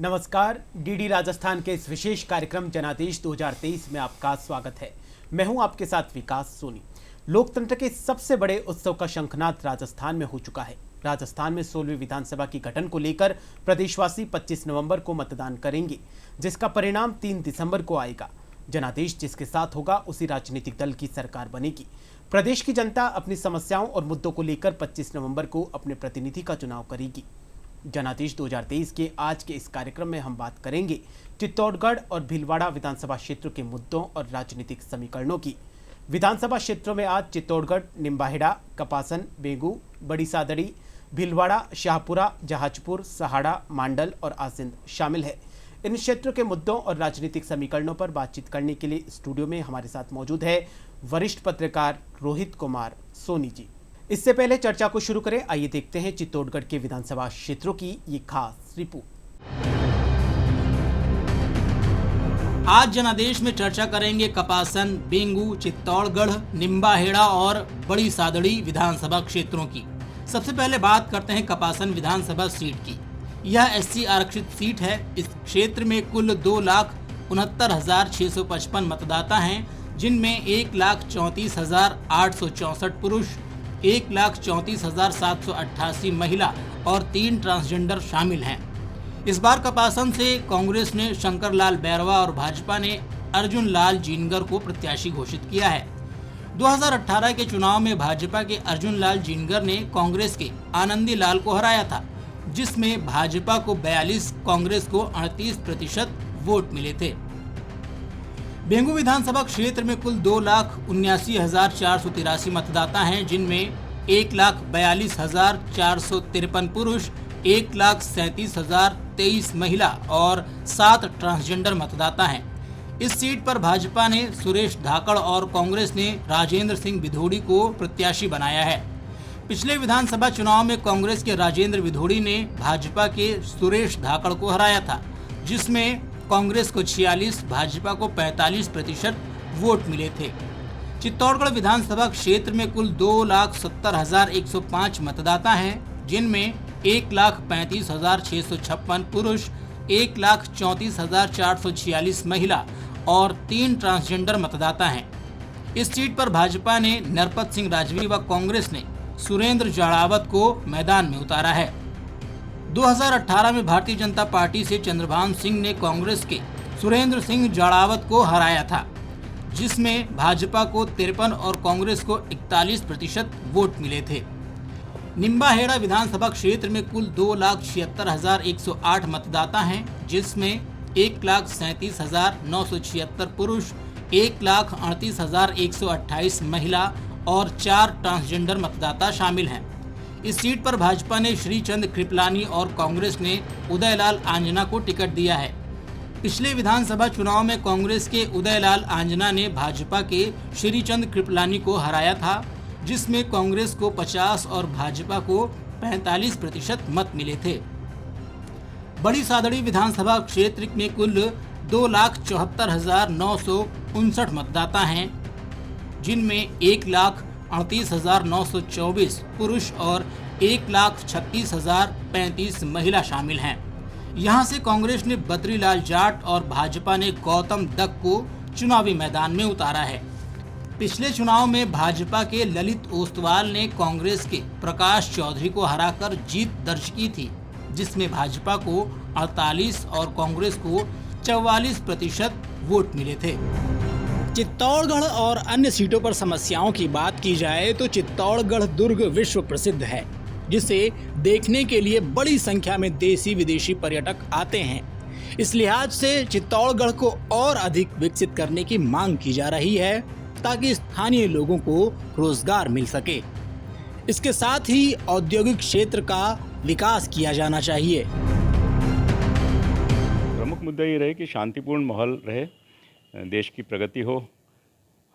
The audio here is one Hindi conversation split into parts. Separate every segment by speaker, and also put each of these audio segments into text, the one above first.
Speaker 1: नमस्कार, डीडी राजस्थान के इस विशेष कार्यक्रम जनादेश 2023 में आपका स्वागत है। मैं हूं आपके साथ विकास सोनी। लोकतंत्र के सबसे बड़े उत्सव का शंखनाद राजस्थान में हो चुका है। राजस्थान में 16वीं विधानसभा की गठन को लेकर प्रदेशवासी 25 नवंबर को मतदान करेंगे, जिसका परिणाम 3 दिसंबर को आएगा। जनादेश जिसके साथ होगा उसी राजनीतिक दल की सरकार बनेगी। प्रदेश की जनता अपनी समस्याओं और मुद्दों को लेकर 25 नवंबर को अपने प्रतिनिधि का चुनाव करेगी। जनादेश 2023 के आज के इस कार्यक्रम में हम बात करेंगे चित्तौड़गढ़ और भीलवाड़ा विधानसभा क्षेत्र के मुद्दों और राजनीतिक समीकरणों की। विधानसभा क्षेत्रों में आज चित्तौड़गढ़, निम्बाहेड़ा, कपासन, बेगू, बड़ी सादड़ी, भीलवाड़ा, शाहपुरा, जहाजपुर, सहाड़ा, मांडल और आसिंद शामिल है। इन क्षेत्रों के मुद्दों और राजनीतिक समीकरणों पर बातचीत करने के लिए स्टूडियो में हमारे साथ मौजूद है वरिष्ठ पत्रकार रोहित कुमार सोनी जी। इससे पहले चर्चा को शुरू करें, आइए देखते हैं चित्तौड़गढ़ के विधानसभा क्षेत्रों की ये खास रिपोर्ट।
Speaker 2: आज जनादेश में चर्चा करेंगे कपासन, बेंगू, चित्तौड़गढ़, निम्बाहेड़ा और बड़ी सादड़ी विधानसभा क्षेत्रों की। सबसे पहले बात करते हैं कपासन विधानसभा सीट की। यह एससी आरक्षित सीट है। इस क्षेत्र में कुल 2,69,655 मतदाता हैं, जिनमें 1,34,864 पुरुष, 1,34,788 महिला और 3 ट्रांसजेंडर शामिल हैं। इस बार कपासन से कांग्रेस ने शंकर लाल बैरवा और भाजपा ने अर्जुन लाल जीनगर को प्रत्याशी घोषित किया है। 2018 के चुनाव में भाजपा के अर्जुन लाल जीनगर ने कांग्रेस के आनंदी लाल को हराया था, जिसमें भाजपा को 42, कांग्रेस को 38% वोट मिले थे। बेंगू विधानसभा क्षेत्र में कुल 2,79,483 मतदाता हैं, जिनमें 1,42,453 पुरुष, 1,37,023 महिला और 7 ट्रांसजेंडर मतदाता हैं। इस सीट पर भाजपा ने सुरेश धाकड़ और कांग्रेस ने राजेंद्र सिंह विधोड़ी को प्रत्याशी बनाया है। पिछले विधानसभा चुनाव में कांग्रेस के राजेंद्र विधोड़ी ने भाजपा के सुरेश धाकड़ को हराया था, जिसमें कांग्रेस को 46, भाजपा को 45% वोट मिले थे। चित्तौड़गढ़ विधानसभा क्षेत्र में कुल 2,70,105 मतदाता हैं, जिनमें 1,35,656 पुरुष, 1,34,446 महिला और 3 ट्रांसजेंडर मतदाता हैं। इस सीट पर भाजपा ने नरपत सिंह राजवी व कांग्रेस ने सुरेंद्र जाड़ावत को मैदान में उतारा है। 2018 में भारतीय जनता पार्टी से चंद्रभान सिंह ने कांग्रेस के सुरेंद्र सिंह जाड़ावत को हराया था, जिसमें भाजपा को 53 और कांग्रेस को 41% वोट मिले थे। निम्बाहेड़ा विधानसभा क्षेत्र में कुल 2,76,108 मतदाता हैं, जिसमें 1,37,976 पुरुष, 1,38,128 महिला और 4 ट्रांसजेंडर मतदाता शामिल हैं। इस सीट पर भाजपा ने श्रीचंद कृपलानी और कांग्रेस ने उदयलाल आंजना को टिकट दिया है। पिछले विधानसभा चुनाव में कांग्रेस के उदयलाल आंजना ने भाजपा के श्रीचंद कृपलानी को हराया था, जिसमें कांग्रेस को 50 और भाजपा को 45% मत मिले थे। बड़ी सादड़ी विधानसभा क्षेत्र में कुल 2,74,959 मतदाता हैं, जिनमें 1,38,924 पुरुष और 1,36,035 महिला शामिल हैं। यहां से कांग्रेस ने बद्रीलाल जाट और भाजपा ने गौतम दत्त को चुनावी मैदान में उतारा है। पिछले चुनाव में भाजपा के ललित ओस्तवाल ने कांग्रेस के प्रकाश चौधरी को हराकर जीत दर्ज की थी, जिसमें भाजपा को 48 और कांग्रेस को 44% वोट मिले थे। चित्तौड़गढ़ और अन्य सीटों पर समस्याओं की बात की जाए तो चित्तौड़गढ़ दुर्ग विश्व प्रसिद्ध है, जिसे देखने के लिए बड़ी संख्या में देशी विदेशी पर्यटक आते हैं। इस लिहाज से चित्तौड़गढ़ को और अधिक विकसित करने की मांग की जा रही है, ताकि स्थानीय लोगों को रोजगार मिल सके। इसके साथ ही औद्योगिक क्षेत्र का विकास किया जाना चाहिए।
Speaker 3: प्रमुख मुद्दा ये रहे कि शांतिपूर्ण माहौल रहे, देश की प्रगति हो,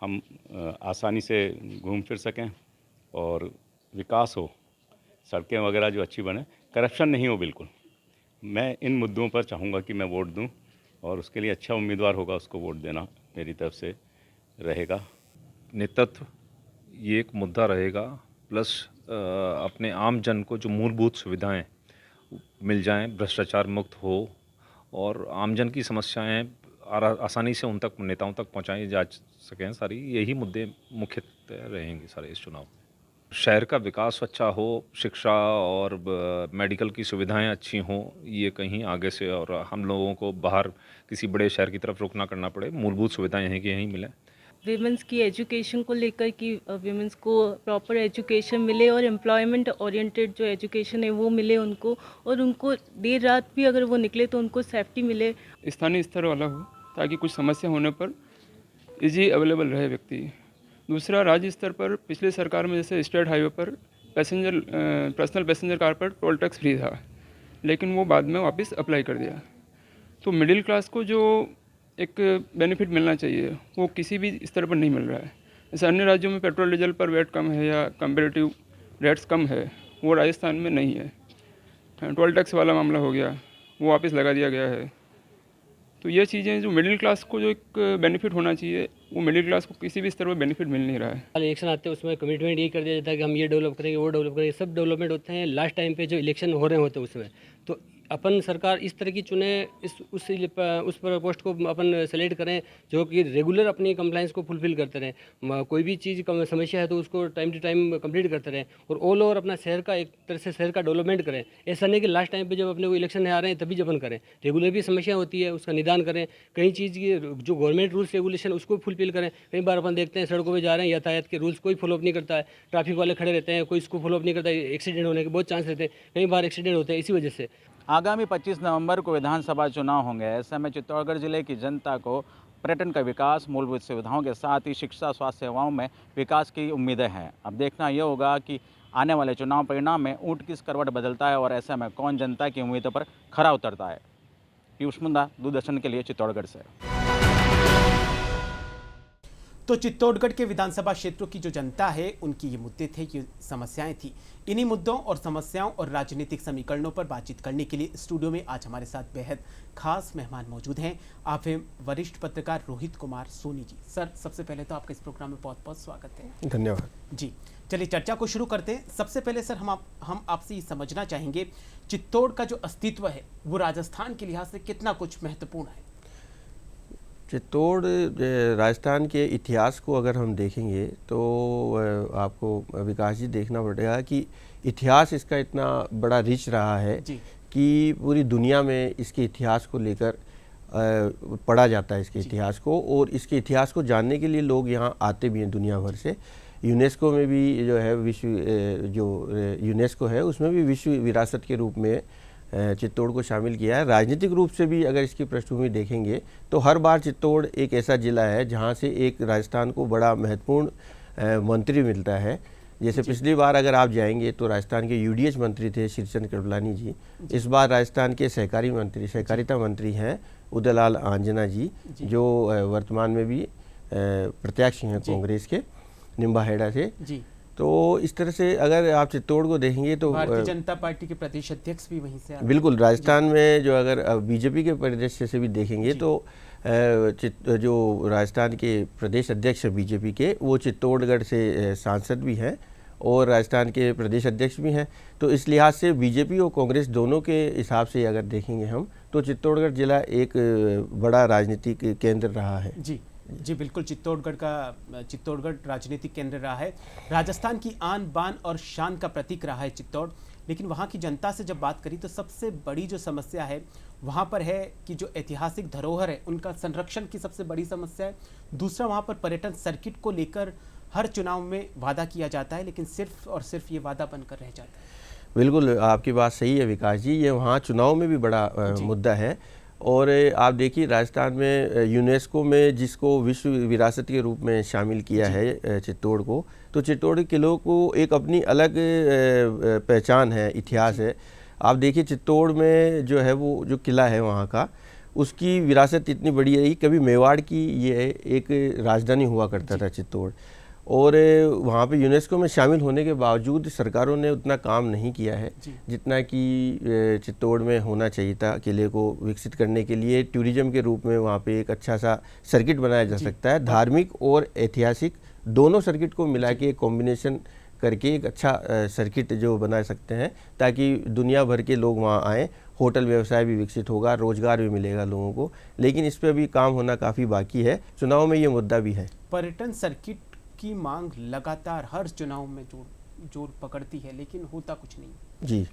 Speaker 3: हम आसानी से घूम फिर सकें और विकास हो, सड़कें वगैरह जो अच्छी बने, करप्शन नहीं हो बिल्कुल। मैं इन मुद्दों पर चाहूँगा कि मैं वोट दूं और उसके लिए अच्छा उम्मीदवार होगा उसको वोट देना मेरी तरफ से रहेगा।
Speaker 4: नेतृत्व ये एक मुद्दा रहेगा, प्लस अपने आम जन को जो मूलभूत सुविधाएं मिल जाएं, भ्रष्टाचार मुक्त हो और आमजन की समस्याएं आसानी से उन तक, नेताओं तक पहुंचाई जा सकें, सारी यही मुद्दे मुख्यतः रहेंगे सारे इस चुनाव में। शहर का विकास अच्छा हो, शिक्षा और मेडिकल की सुविधाएं अच्छी हों, ये कहीं आगे से, और हम लोगों को बाहर किसी बड़े शहर की तरफ रुख ना करना पड़े, मूलभूत सुविधाएं यहीं की यहीं मिलें।
Speaker 5: विमेंस की एजुकेशन को लेकर कि विमेंस को प्रॉपर एजुकेशन मिले और एम्प्लॉयमेंट ओरिएंटेड जो एजुकेशन है वो मिले उनको, और उनको देर रात भी अगर वो निकले तो उनको सेफ्टी मिले।
Speaker 6: स्थानीय स्तर वाला हो ताकि कुछ समस्या होने पर इजी अवेलेबल रहे व्यक्ति। दूसरा, राज्य स्तर पर पिछले सरकार में जैसे स्टेट हाईवे पर पर्सनल पैसेंजर कार पर टोल टैक्स फ्री था, लेकिन वो बाद में वापस अप्लाई कर दिया। तो मिडिल क्लास को जो एक बेनिफिट मिलना चाहिए वो किसी भी स्तर पर नहीं मिल रहा है। जैसे अन्य राज्यों में पेट्रोल डीजल पर वेट कम है या कंपेरेटिव रेट्स कम है, वो राजस्थान में नहीं है। टोल टैक्स वाला मामला हो गया, वो वापस लगा दिया गया है। तो ये चीज़ें जो मिडिल क्लास को जो एक बेनिफिट होना चाहिए, वो मिडिल क्लास को किसी भी स्तर पर बेनिफिट मिल नहीं रहा है।
Speaker 7: इलेक्शन आते हैं उसमें कमिटमेंट ये कर दिया जाता है कि हम ये डेवलप करेंगे, वो डेवलप करेंगे, सब डेवलपमेंट होते हैं। लास्ट टाइम पे जो इलेक्शन हो रहे होते हैं उसमें तो अपन सरकार इस तरह की चुने, उस पर पोस्ट को अपन सेलेक्ट करें जो कि रेगुलर अपनी कंप्लाइंस को फुलफिल करते रहें। कोई भी चीज़ समस्या है तो उसको टाइम टू टाइम कंप्लीट करते रहें, और ऑल ओवर अपना शहर का एक तरह से शहर का डेवलपमेंट करें। ऐसा नहीं कि लास्ट टाइम पे जब अपने को इलेक्शन आ रहे हैं तभी जब अपन करें। रेगुलर भी समस्या होती है, उसका निदान करें। कई चीज़ की जो गवर्नमेंट रूल्स रेगुलेशन उसको फुलफिल करें। कई बार अपन देखते हैं सड़कों पर जा रहे हैं, यातायात के रूल्स कोई फॉलोअप नहीं करता है, ट्रैफिक वाले खड़े रहते हैं, कोई इसको फॉलोअप नहीं करता है, एक्सीडेंट होने के बहुत चांस रहते हैं। कई बार एक्सीडेंट होते हैं इसी वजह से।
Speaker 8: आगामी 25 नवंबर को विधानसभा चुनाव होंगे। ऐसे में चित्तौड़गढ़ जिले की जनता को पर्यटन का विकास, मूलभूत सुविधाओं के साथ ही शिक्षा, स्वास्थ्य सेवाओं में विकास की उम्मीदें हैं। अब देखना यह होगा कि आने वाले चुनाव परिणाम में ऊंट किस करवट बदलता है और ऐसे में कौन जनता की उम्मीदों पर खरा उतरता है। पीयूष मुंडा, दूरदर्शन के लिए, चित्तौड़गढ़ से।
Speaker 1: तो चित्तौड़गढ़ के विधानसभा क्षेत्रों की जो जनता है उनकी ये मुद्दे थे, ये समस्याएं थी। इन्हीं मुद्दों और समस्याओं और राजनीतिक समीकरणों पर बातचीत करने के लिए स्टूडियो में आज हमारे साथ बेहद खास मेहमान मौजूद हैं। आप हैं वरिष्ठ पत्रकार रोहित कुमार सोनी जी। सर, सबसे पहले तो आपका इस प्रोग्राम में बहुत बहुत स्वागत है।
Speaker 9: धन्यवाद
Speaker 1: जी। चलिए चर्चा को शुरू करते हैं। सबसे पहले सर हम आपसे ये समझना चाहेंगे, चित्तौड़ का जो अस्तित्व है वो राजस्थान के लिहाज से कितना कुछ महत्वपूर्ण है?
Speaker 9: चित्तौड़ राजस्थान के इतिहास को अगर हम देखेंगे तो आपको विकास जी देखना पड़ेगा कि इतिहास इसका इतना बड़ा रिच रहा है कि पूरी दुनिया में इसके इतिहास को लेकर पढ़ा जाता है, इसके इतिहास को, और इसके इतिहास को जानने के लिए लोग यहाँ आते भी हैं दुनिया भर से। यूनेस्को में भी जो है यूनेस्को है उसमें भी विश्व विरासत के रूप में चित्तौड़ को शामिल किया है। राजनीतिक रूप से भी अगर इसकी पृष्ठभूमि देखेंगे तो हर बार चित्तौड़ एक ऐसा ज़िला है जहाँ से एक राजस्थान को बड़ा महत्वपूर्ण मंत्री मिलता है। जैसे पिछली बार अगर आप जाएंगे तो राजस्थान के यूडीएच मंत्री थे श्रीचंद कृपलानी जी। इस बार राजस्थान के सहकारिता मंत्री हैं उदयलाल आंजना जी, जो वर्तमान में भी प्रत्याशी हैं कांग्रेस के निम्बाहेड़ा से। तो इस तरह से अगर आप चित्तौड़ को देखेंगे तो
Speaker 1: भारतीय जनता पार्टी के प्रदेश अध्यक्ष भी वहीं से
Speaker 9: बिल्कुल राजस्थान में जो अगर बीजेपी के परिदृश्य से भी देखेंगे तो जो राजस्थान के प्रदेश अध्यक्ष हैं बीजेपी के, वो चित्तौड़गढ़ से सांसद भी हैं और राजस्थान के प्रदेश अध्यक्ष भी हैं। तो इस लिहाज से बीजेपी और कांग्रेस दोनों के हिसाब से अगर देखेंगे हम तो चित्तौड़गढ़ जिला एक बड़ा राजनीतिक केंद्र रहा है।
Speaker 1: जी बिल्कुल, चित्तौड़गढ़ राजनीतिक केंद्र रहा है। राजस्थान की आन बान और शान का प्रतीक रहा है चित्तौड़। लेकिन वहाँ की जनता से जब बात करी तो सबसे बड़ी जो समस्या है वहाँ पर है कि जो ऐतिहासिक धरोहर है उनका संरक्षण की सबसे बड़ी समस्या है। दूसरा, वहाँ पर पर्यटन सर्किट को लेकर हर चुनाव में वादा किया जाता है, लेकिन सिर्फ और सिर्फ ये वादा बनकर रह जाता है।
Speaker 9: बिल्कुल आपकी बात सही है विकास जी, ये वहाँ चुनाव में भी बड़ा मुद्दा है। और आप देखिए राजस्थान में यूनेस्को में जिसको विश्व विरासत के रूप में शामिल किया है चित्तौड़ को, तो चित्तौड़ किलों को एक अपनी अलग पहचान है, इतिहास है। आप देखिए चित्तौड़ में जो है वो जो किला है वहाँ का, उसकी विरासत इतनी बड़ी है। कभी मेवाड़ की ये एक राजधानी हुआ करता था चित्तौड़, और वहाँ पे यूनेस्को में शामिल होने के बावजूद सरकारों ने उतना काम नहीं किया है जितना कि चित्तौड़ में होना चाहिए था। किले को विकसित करने के लिए टूरिज्म के रूप में वहाँ पे एक अच्छा सा सर्किट बनाया जा सकता है। धार्मिक और ऐतिहासिक दोनों सर्किट को मिला के एक कॉम्बिनेशन करके एक अच्छा सर्किट जो बना सकते हैं, ताकि दुनिया भर के लोग वहाँ आएँ। होटल व्यवसाय भी विकसित होगा, रोजगार भी मिलेगा लोगों को, लेकिन इस पर अभी काम होना काफ़ी बाकी है। चुनाव में ये मुद्दा भी है।
Speaker 1: पर्यटन सर्किट की मांग लगातार हर चुनाव में जोर पकड़ती है, लेकिन होता कुछ नहीं।
Speaker 9: जी,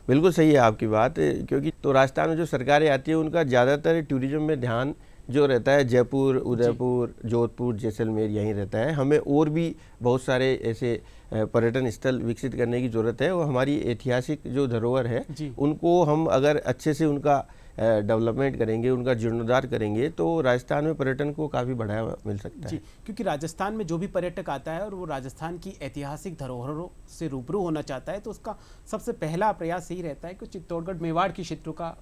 Speaker 9: बिल्कुल सही है आपकी बात, क्योंकि तो राजस्थान में जो सरकारें आती है उनका ज़्यादातर टूरिज्म में ध्यान जो रहता है जयपुर, उदयपुर, जोधपुर, जैसलमेर यहीं रहता है। हमें और भी बहुत सारे ऐसे पर्यटन स्थल विकसित करने की ज़रूरत है। वो हमारी ऐतिहासिक जो धरोहर है उनको हम अगर अच्छे से उनका डेवलपमेंट करेंगे, उनका जीर्णोद्धार करेंगे, तो राजस्थान में पर्यटन को काफ़ी बढ़ावा मिल सकता है।
Speaker 1: क्योंकि राजस्थान में जो भी पर्यटक आता है और वो राजस्थान की ऐतिहासिक धरोहरों से रूबरू होना चाहता है, तो उसका सबसे पहला प्रयास यही रहता है कि चित्तौड़गढ़, मेवाड़ के क्षेत्रों का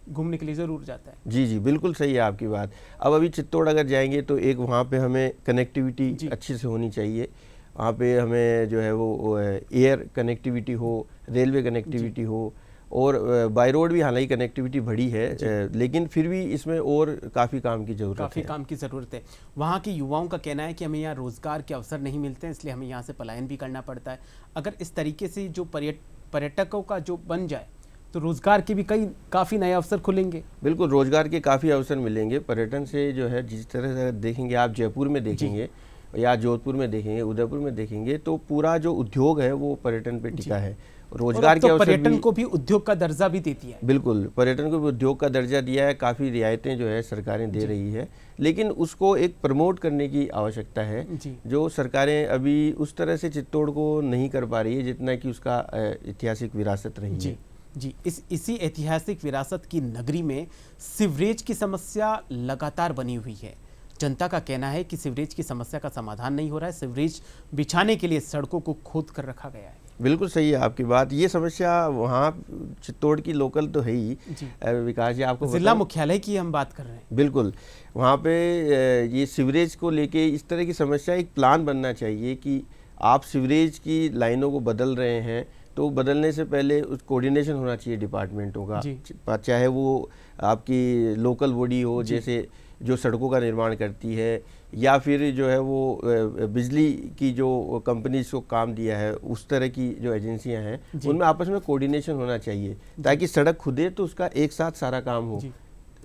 Speaker 1: घूमने के लिए ज़रूर जाता है।
Speaker 9: जी जी, बिल्कुल सही है आपकी बात। अब अभी चित्तौड़ अगर जाएंगे तो एक वहाँ पे हमें कनेक्टिविटी अच्छी से होनी चाहिए। वहाँ पे हमें जो है वो एयर कनेक्टिविटी हो, रेलवे कनेक्टिविटी हो, और बाय रोड भी हालांकि कनेक्टिविटी बढ़ी है, लेकिन फिर भी इसमें और काफ़ी काम की ज़रूरत है।
Speaker 1: वहाँ के युवाओं का कहना है कि हमें यहाँ रोज़गार के अवसर नहीं मिलते हैं, इसलिए हमें यहाँ से पलायन भी करना पड़ता है। अगर इस तरीके से जो पर्यटकों का जो बन जाए तो रोज़गार के भी काफ़ी नए अवसर खुलेंगे।
Speaker 9: बिल्कुल, रोज़गार के काफ़ी अवसर मिलेंगे पर्यटन से। जो है जिस तरह से देखेंगे आप, जयपुर में देखेंगे या जोधपुर में देखेंगे, उदयपुर में देखेंगे, तो पूरा जो उद्योग है वो पर्यटन पे टिका है। रोजगार के अवसर,
Speaker 1: पर्यटन को भी उद्योग का दर्जा भी देती है।
Speaker 9: बिल्कुल, पर्यटन को भी उद्योग का दर्जा दिया है। काफ़ी रियायतें जो है सरकारें दे रही है, लेकिन उसको एक प्रमोट करने की आवश्यकता है, जो सरकारें अभी उस तरह से चित्तौड़ को नहीं कर पा रही है जितना कि उसका ऐतिहासिक विरासत रही है।
Speaker 1: जी, इसी ऐतिहासिक विरासत की नगरी में सीवरेज की समस्या लगातार बनी हुई है। जनता का कहना है कि सीवरेज की समस्या का समाधान नहीं हो रहा है। सीवरेज बिछाने के लिए सड़कों को खोद कर रखा गया है।
Speaker 9: बिल्कुल सही है आपकी बात। ये समस्या वहाँ चित्तौड़ की लोकल तो है ही। विकास जी, आपको
Speaker 1: जिला मुख्यालय की हम बात कर रहे हैं।
Speaker 9: बिल्कुल, वहाँ पे ये सीवरेज को लेके इस तरह की समस्या, एक प्लान बनना चाहिए कि आप सीवरेज की लाइनों को बदल रहे हैं तो बदलने से पहले उस कोऑर्डिनेशन होना चाहिए डिपार्टमेंटों का, चाहे वो आपकी लोकल बॉडी हो जैसे जो सड़कों का निर्माण करती है, या फिर जो है वो बिजली की जो कंपनीज को काम दिया है उस तरह की जो एजेंसियां हैं, उनमें आपस में कोऑर्डिनेशन होना चाहिए ताकि सड़क खुदे तो उसका एक साथ सारा काम हो।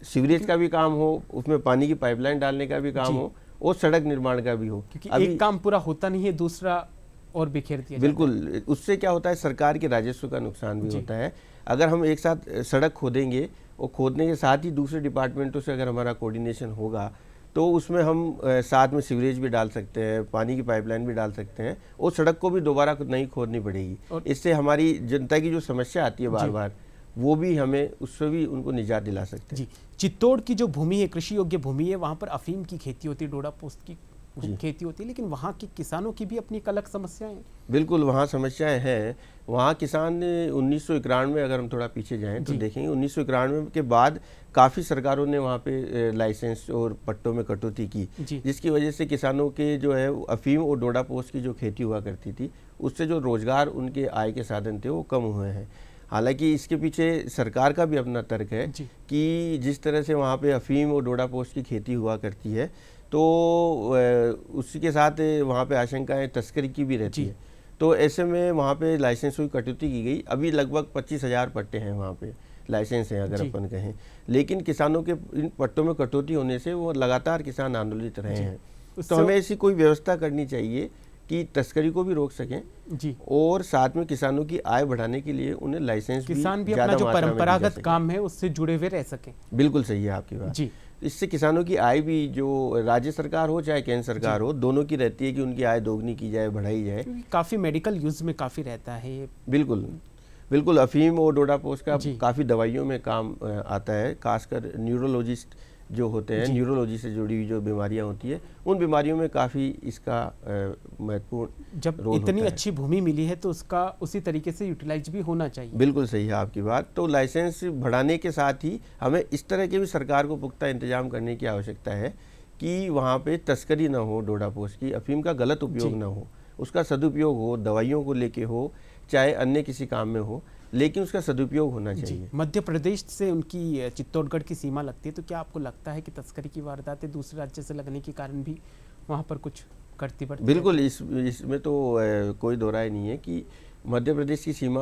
Speaker 9: सीवरेज का भी काम हो, उसमें पानी की पाइपलाइन डालने का भी काम हो, और सड़क निर्माण का भी हो।
Speaker 1: क्योंकि एक काम पूरा होता नहीं है, दूसरा और बिखेर दिया।
Speaker 9: बिल्कुल, उससे क्या होता है, सरकार के राजस्व का नुकसान भी होता है। अगर हम एक साथ सड़क खोदेंगे और खोदने के साथ ही दूसरे डिपार्टमेंटों से अगर हमारा कोऑर्डिनेशन होगा तो उसमें हम साथ में सीवरेज भी डाल सकते हैं, पानी की पाइपलाइन भी डाल सकते हैं, और सड़क को भी दोबारा नहीं खोदनी पड़ेगी। इससे हमारी जनता की जो समस्या आती है बार बार, वो भी हमें उससे भी उनको निजात दिला सकते हैं।
Speaker 1: चित्तौड़ की जो भूमि है, कृषि योग्य भूमि है, वहाँ पर अफीम की खेती होती है, डोडा पोस्त की खेती होती है, लेकिन वहाँ के किसानों की भी अपनी एक अलग समस्याएं हैं।
Speaker 9: बिल्कुल, वहाँ समस्याएं हैं। वहाँ किसान 1991 में अगर हम थोड़ा पीछे जाएं तो देखेंगे 1991 के बाद काफ़ी सरकारों ने वहाँ पे लाइसेंस और पट्टों में कटौती की, जिसकी वजह से किसानों के जो है अफीम और डोडा पोस्त की जो खेती हुआ करती थी, उससे जो रोजगार उनके आय के साधन थे वो कम हुए हैं। हालांकि इसके पीछे सरकार का भी अपना तर्क है कि जिस तरह से वहाँ पे अफीम और डोडा पोस्त की खेती हुआ करती है, तो उसी के साथ वहाँ पे आशंकाएं तस्करी की भी रहती है, तो ऐसे में वहाँ पे लाइसेंस की कटौती की गई। अभी लगभग 25,000 पट्टे हैं वहाँ पे, लाइसेंस हैं अगर अपन कहें, लेकिन किसानों के इन पट्टों में कटौती होने से वो लगातार किसान आंदोलित रहे हैं। तो हमें ऐसी कोई व्यवस्था करनी चाहिए कि तस्करी को भी रोक सकें और साथ में किसानों की आय बढ़ाने के लिए उन्हें लाइसेंस
Speaker 1: किसान भी अपना जो परंपरागत काम है उससे जुड़े हुए रह सकें।
Speaker 9: बिल्कुल सही है आपकी बात। इससे किसानों की आय भी, जो राज्य सरकार हो चाहे केंद्र सरकार हो, दोनों की रहती है कि उनकी आय दोगुनी की जाए, बढ़ाई जाए।
Speaker 1: काफ़ी मेडिकल यूज में काफ़ी रहता है।
Speaker 9: बिल्कुल बिल्कुल, अफीम और डोडा पोस्त का काफ़ी दवाइयों में काम आता है, खासकर न्यूरोलॉजिस्ट जो होते हैं, न्यूरोलॉजी से जुड़ी हुई जो बीमारियां होती है, उन बीमारियों में काफ़ी इसका महत्वपूर्ण
Speaker 1: जब इतनी अच्छी भूमि मिली है तो उसका उसी तरीके से यूटिलाइज भी होना चाहिए।
Speaker 9: बिल्कुल सही है आपकी बात। तो लाइसेंस बढ़ाने के साथ ही हमें इस तरह के भी सरकार को पुख्ता इंतजाम करने की आवश्यकता है कि वहाँ पे तस्करी ना हो, डोडा पोस्त की, अफीम का गलत उपयोग ना हो, उसका सदुपयोग हो, दवाइयों को लेके हो चाहे अन्य किसी काम में हो, लेकिन उसका सदुपयोग होना चाहिए।
Speaker 1: मध्य प्रदेश से उनकी चित्तौड़गढ़ की सीमा लगती है, तो क्या आपको लगता है कि तस्करी की वारदातें दूसरे राज्य से लगने के कारण भी वहाँ पर कुछ घटती बढ़ती?
Speaker 9: बिल्कुल, इसमें तो कोई दो राय नहीं है कि मध्य प्रदेश की सीमा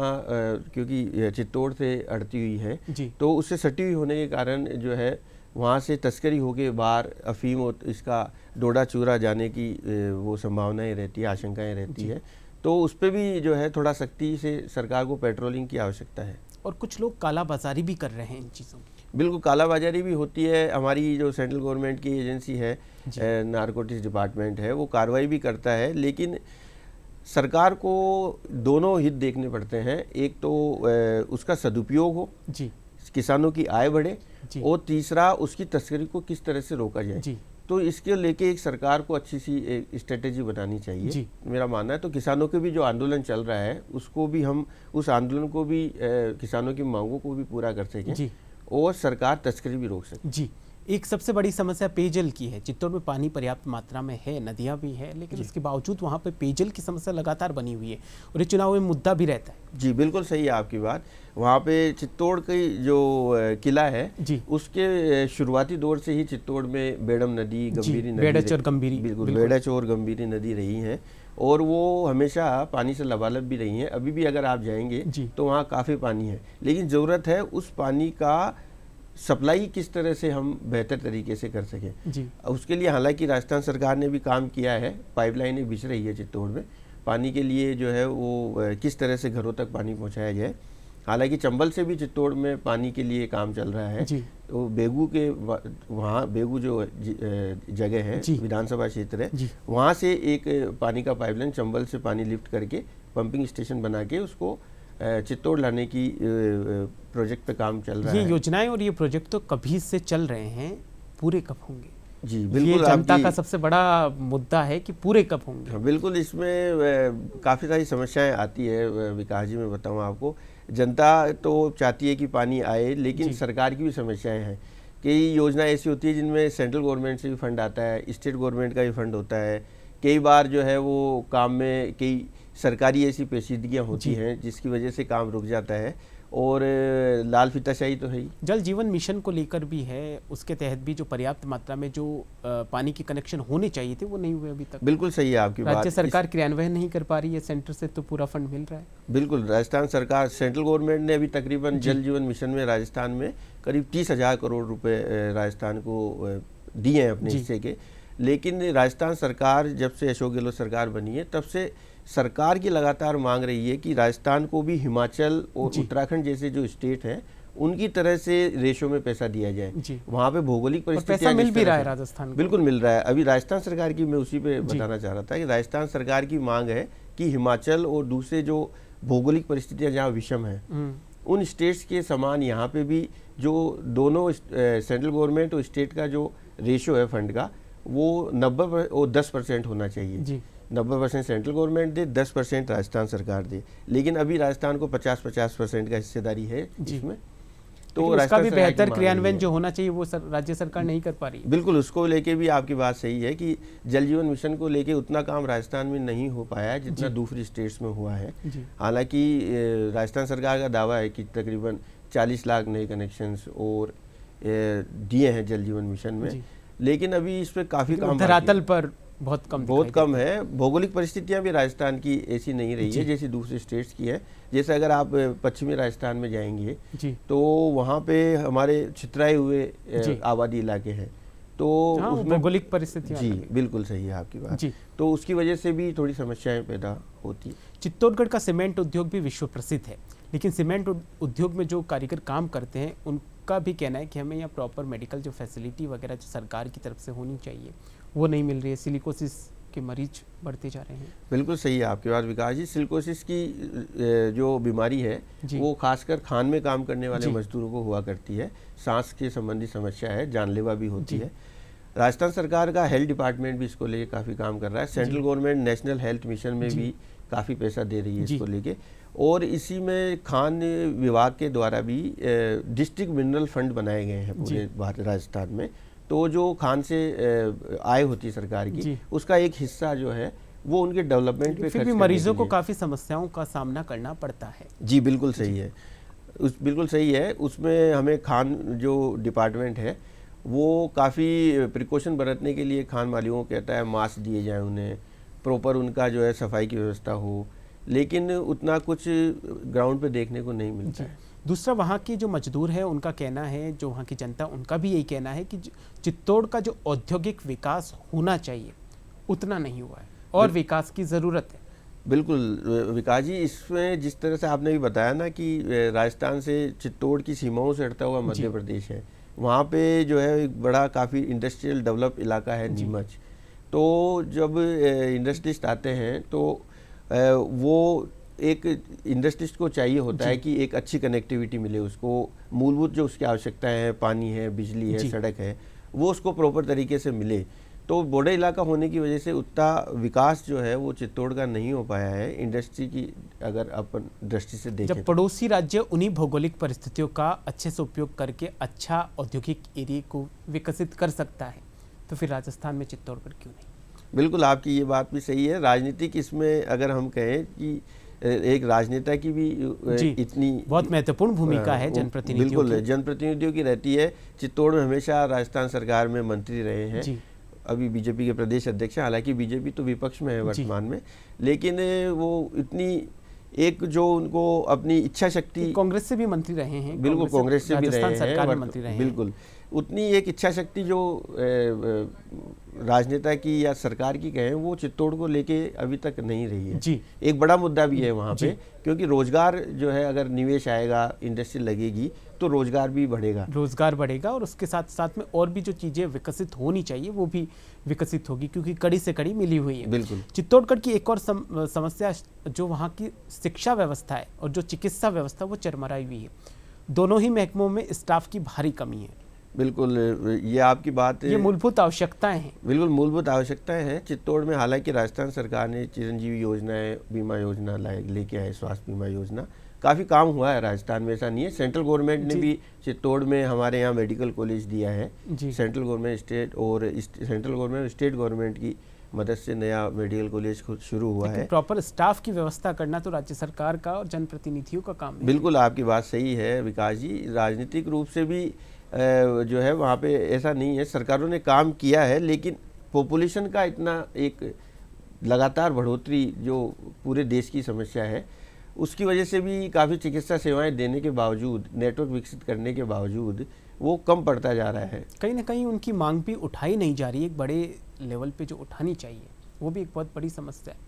Speaker 9: क्योंकि चित्तौड़ से अड़ती हुई है
Speaker 1: जी।
Speaker 9: तो उससे सटी हुई होने के कारण जो है वहाँ से तस्करी होके बाहर अफीम और इसका डोडा चूरा जाने की वो संभावनाएं रहती है, आशंकाएं रहती है। तो उस पर भी जो है थोड़ा सख्ती से सरकार को पेट्रोलिंग की आवश्यकता है।
Speaker 1: और कुछ लोग कालाबाजारी भी कर रहे हैं इन चीज़ों की।
Speaker 9: बिल्कुल, कालाबाजारी भी होती है। हमारी जो सेंट्रल गवर्नमेंट की एजेंसी है, नारकोटिक्स डिपार्टमेंट है, वो कार्रवाई भी करता है, लेकिन सरकार को दोनों हित देखने पड़ते हैं। एक तो उसका सदुपयोग हो
Speaker 1: जी,
Speaker 9: किसानों की आय बढ़े,
Speaker 1: जी।
Speaker 9: और तीसरा उसकी तस्करी को किस तरह से रोका जाए
Speaker 1: जी।
Speaker 9: तो इसके लेके एक सरकार को अच्छी सी एक स्ट्रेटेजी बनानी चाहिए
Speaker 1: जी।
Speaker 9: मेरा मानना है। तो किसानों के भी जो आंदोलन चल रहा है उसको भी हम उस आंदोलन को भी किसानों की मांगों को भी पूरा कर सकें
Speaker 1: जी।
Speaker 9: और सरकार तस्करी भी रोक सके।
Speaker 1: जी, एक सबसे बड़ी समस्या पेयजल की है। चित्तौड़ में पानी पर्याप्त मात्रा में है, नदियाँ भी हैं, लेकिन उसके बावजूद वहाँ पे पेयजल की समस्या लगातार बनी हुई है और ये चुनाव में मुद्दा भी रहता है।
Speaker 9: जी बिल्कुल सही है आपकी बात। वहाँ पे चित्तौड़ की जो किला है
Speaker 1: जी।
Speaker 9: उसके शुरुआती दौर से ही चित्तौड़ में बेड़म नदी, गंभीरी नदी,
Speaker 1: बेड़च और गंभीरी,
Speaker 9: बिल्कुल बेड़च और गंभीरी नदी रही हैं और वो हमेशा पानी से लबालब भी रही हैं। अभी भी अगर आप जाएंगे तो वहाँ काफ़ी पानी है, लेकिन ज़रूरत है उस पानी का सप्लाई किस तरह से हम बेहतर तरीके से कर सकें।
Speaker 1: जी।
Speaker 9: उसके लिए हालांकि राजस्थान सरकार ने भी काम किया है, पाइपलाइनें बिछ रही है चित्तौड़ में पानी के लिए, जो है वो किस तरह से घरों तक पानी पहुंचाया जाए। हालांकि चंबल से भी चित्तौड़ में पानी के लिए काम चल रहा है। तो बेगू के वहाँ बेगू जो जगह है, विधानसभा क्षेत्र है, वहाँ से एक पानी का पाइपलाइन चंबल से पानी लिफ्ट करके पंपिंग स्टेशन बना के उसको चित्तौड़ लाने की प्रोजेक्ट पे काम चल रहा है।
Speaker 1: ये योजनाएं और ये प्रोजेक्ट तो कभी से चल रहे हैं, पूरे कब होंगे?
Speaker 9: जी बिल्कुल,
Speaker 1: ये जनता का सबसे बड़ा मुद्दा है कि पूरे कब होंगे।
Speaker 9: बिल्कुल, इसमें काफ़ी सारी समस्याएं आती है विकास जी। मैं बताऊं आपको, जनता तो चाहती है कि पानी आए, लेकिन सरकार की भी समस्याएं हैं। कई योजना ऐसी होती है जिनमें सेंट्रल गवर्नमेंट से भी फंड आता है, स्टेट गवर्नमेंट का भी फंड होता है। कई बार जो है वो काम में कई सरकारी ऐसी पेचीदगियाँ होती हैं जिसकी वजह से काम रुक जाता है, और लाल फीताशाही तो है ही।
Speaker 1: जल जीवन मिशन को लेकर भी है, उसके तहत भी जो पर्याप्त मात्रा में जो पानी के कनेक्शन होने चाहिए थे वो नहीं हुए अभी तक।
Speaker 9: बिल्कुल सही है आपकी बात।
Speaker 1: राज्य सरकार क्रियान्वयन नहीं कर पा रही है, सेंटर से तो पूरा फंड मिल रहा है।
Speaker 9: बिल्कुल, राजस्थान सरकार, सेंट्रल गवर्नमेंट ने अभी तकरीबन जल जीवन मिशन में राजस्थान में करीब 30,000 करोड़ रुपए राजस्थान को दिए हैं अपने हिस्से के। लेकिन राजस्थान सरकार जब से अशोक गहलोत सरकार बनी है तब से सरकार की लगातार मांग रही है कि राजस्थान को भी हिमाचल और उत्तराखंड जैसे जो स्टेट हैं उनकी तरह से रेशो में पैसा दिया जाए। वहाँ पे भौगोलिक परिस्थितियाँ
Speaker 1: मिल भी रहा है राजस्थान को।
Speaker 9: बिल्कुल मिल रहा है। अभी राजस्थान सरकार की, मैं उसी पे बताना चाह रहा था कि राजस्थान सरकार की मांग है कि हिमाचल और दूसरे जो भौगोलिक परिस्थितियाँ जहाँ विषम है उन स्टेट्स के समान यहाँ पे भी जो दोनों सेंट्रल गवर्नमेंट और स्टेट का जो रेशो है फंड का, वो 90 और 10% होना चाहिए। 90% सेंट्रल गवर्नमेंट दे, 10% राजस्थान सरकार दे। लेकिन अभी राजस्थान को 50% का हिस्सेदारी है इसमें। तो
Speaker 1: उसका भी बेहतर क्रियान्वयन जो होना चाहिए वो राज्य सरकार नहीं कर पा रही है।
Speaker 9: बिल्कुल, उसको लेके भी आपकी बात सही है कि जल जीवन मिशन को लेके उतना काम राजस्थान में नहीं हो पाया है जितना दूसरी स्टेट्स में हुआ है। हालांकि राजस्थान सरकार का दावा है कि तकरीबन 40 लाख नए कनेक्शंस और दिए हैं जल जीवन मिशन में, लेकिन अभी इस पर काफ़ी काम
Speaker 1: धरातल पर बहुत कम
Speaker 9: है। भौगोलिक परिस्थितियां भी राजस्थान की ऐसी नहीं रही है जैसी दूसरे स्टेट्स की है। जैसे अगर आप पश्चिमी राजस्थान में जाएंगे तो वहाँ पे हमारे छितराए हुए आबादी इलाके हैं, तो उसमें
Speaker 1: भौगोलिक परिस्थितियां
Speaker 9: जी बिल्कुल सही है आपकी बात। तो उसकी वजह से भी थोड़ी समस्याएं पैदा होती है।
Speaker 1: चित्तौड़गढ़ का सीमेंट उद्योग भी विश्व प्रसिद्ध है, लेकिन सीमेंट उद्योग में जो कारीगर काम करते हैं उनका भी कहना है कि हमें यहाँ प्रॉपर मेडिकल जो फैसिलिटी वगैरह जो सरकार की तरफ से होनी चाहिए वो नहीं मिल रही है। सिलिकोसिस के मरीज बढ़ते जा रहे हैं।
Speaker 9: बिल्कुल सही है आपकी बात विकास जी। सिलिकोसिस की जो बीमारी है वो खासकर खान में काम करने वाले मजदूरों को हुआ करती है। सांस के संबंधी समस्या है, जानलेवा भी होती है। राजस्थान सरकार का हेल्थ डिपार्टमेंट भी इसको लेके काफ़ी काम कर रहा है। Central government national health mission में भी काफ़ी पैसा दे रही है इसको लेके, और इसी में खान विभाग के द्वारा भी डिस्ट्रिक्ट मिनरल फंड बनाए गए हैं पूरे राजस्थान में। तो जो खान से आय होती है सरकार की, उसका एक हिस्सा जो है वो उनके डेवलपमेंट पे
Speaker 1: फिर भी मरीजों को काफ़ी समस्याओं का सामना करना पड़ता है।
Speaker 9: जी बिल्कुल सही है, बिल्कुल सही है। उसमें हमें खान जो डिपार्टमेंट है वो काफ़ी प्रिकॉशन बरतने के लिए खान मालिकों को कहता है मास्क दिए जाएं उन्हें, प्रॉपर उनका जो है सफाई की व्यवस्था हो, लेकिन उतना कुछ ग्राउंड पे देखने को नहीं मिलता है।
Speaker 1: दूसरा, वहाँ के जो मजदूर हैं उनका कहना है, जो वहाँ की जनता, उनका भी यही कहना है कि चित्तौड़ का जो औद्योगिक विकास होना चाहिए उतना नहीं हुआ है और विकास की ज़रूरत है।
Speaker 9: बिल्कुल विकास जी, इसमें जिस तरह से आपने भी बताया ना कि राजस्थान से चित्तौड़ की सीमाओं से हटता हुआ मध्य प्रदेश है, वहाँ पे जो है एक बड़ा काफ़ी इंडस्ट्रियल डेवलप इलाका है नीमच। तो जब इंडस्ट्रिस्ट आते हैं तो वो एक इंडस्ट्रिस्ट को चाहिए होता है कि एक अच्छी कनेक्टिविटी मिले उसको, मूलभूत जो उसकी आवश्यकताएं हैं, पानी है, बिजली है, सड़क है, वो उसको प्रॉपर तरीके से मिले। तो बॉर्डर इलाका होने की वजह से उतना विकास जो है वो चित्तौड़ का नहीं हो पाया है इंडस्ट्री की, अगर अपन दृष्टि से देखें।
Speaker 1: जब पड़ोसी राज्य उन्हीं भौगोलिक परिस्थितियों का अच्छे से उपयोग करके अच्छा औद्योगिक एरिया को विकसित कर सकता है, तो फिर राजस्थान में चित्तौड़गढ़ क्यों नहीं?
Speaker 9: बिल्कुल आपकी ये बात भी सही है। राजनीतिक इसमें अगर हम कहें कि एक राजनेता की भी इतनी
Speaker 1: बहुत महत्वपूर्ण भूमिका है जनप्रतिनिधियों की।
Speaker 9: बिल्कुल जनप्रतिनिधियों की रहती है। चित्तौड़ में हमेशा राजस्थान सरकार में मंत्री रहे हैं, अभी बीजेपी के प्रदेश अध्यक्ष हैं, हालांकि बीजेपी तो विपक्ष में है वर्तमान में, लेकिन वो इतनी एक जो उनको अपनी इच्छा शक्ति,
Speaker 1: कांग्रेस से भी मंत्री रहे हैं,
Speaker 9: बिल्कुल कांग्रेस से भी रहे
Speaker 1: हैं,
Speaker 9: बिल्कुल उतनी एक इच्छा शक्ति जो राजनेता की या सरकार की कहें वो चित्तौड़ को लेके अभी तक नहीं रही है
Speaker 1: जी।
Speaker 9: एक बड़ा मुद्दा भी है वहाँ पे, क्योंकि रोजगार जो है, अगर निवेश आएगा, इंडस्ट्री लगेगी तो रोजगार भी बढ़ेगा और उसके साथ साथ में और भी जो चीज़ें विकसित होनी चाहिए वो भी विकसित होगी, क्योंकि कड़ी से कड़ी मिली हुई है। बिल्कुल
Speaker 1: चित्तौड़गढ़ की एक और समस्या जो वहाँ की शिक्षा व्यवस्था है और जो चिकित्सा व्यवस्था, वो चरमराई हुई है। दोनों ही महकमों में स्टाफ की भारी कमी है।
Speaker 9: बिल्कुल ये आपकी बात,
Speaker 1: ये मूलभूत आवश्यकताएं हैं।
Speaker 9: बिल्कुल मूलभूत आवश्यकताएं हैं चित्तौड़ में। हालांकि राजस्थान सरकार ने चिरंजीवी योजनाएं, बीमा योजना लेके आए, स्वास्थ्य बीमा योजना, काफ़ी काम हुआ है राजस्थान में, ऐसा नहीं है। सेंट्रल गवर्नमेंट ने भी चित्तौड़ में हमारे यहाँ मेडिकल कॉलेज दिया है। सेंट्रल गवर्नमेंट स्टेट गवर्नमेंट की मदद से नया मेडिकल कॉलेज शुरू हुआ है।
Speaker 1: प्रॉपर स्टाफ की व्यवस्था करना तो राज्य सरकार का और जनप्रतिनिधियों का काम है।
Speaker 9: बिल्कुल आपकी बात सही है विकास जी। राजनीतिक रूप से भी जो है वहाँ पे ऐसा नहीं है, सरकारों ने काम किया है, लेकिन पॉपुलेशन का इतना एक लगातार बढ़ोतरी जो पूरे देश की समस्या है, उसकी वजह से भी काफ़ी चिकित्सा सेवाएं देने के बावजूद, नेटवर्क विकसित करने के बावजूद वो कम पड़ता जा रहा है।
Speaker 1: कहीं ना कहीं उनकी मांग भी उठाई नहीं जा रही है, एक बड़े लेवल पे जो उठानी चाहिए, वो भी एक बहुत बड़ी समस्या है।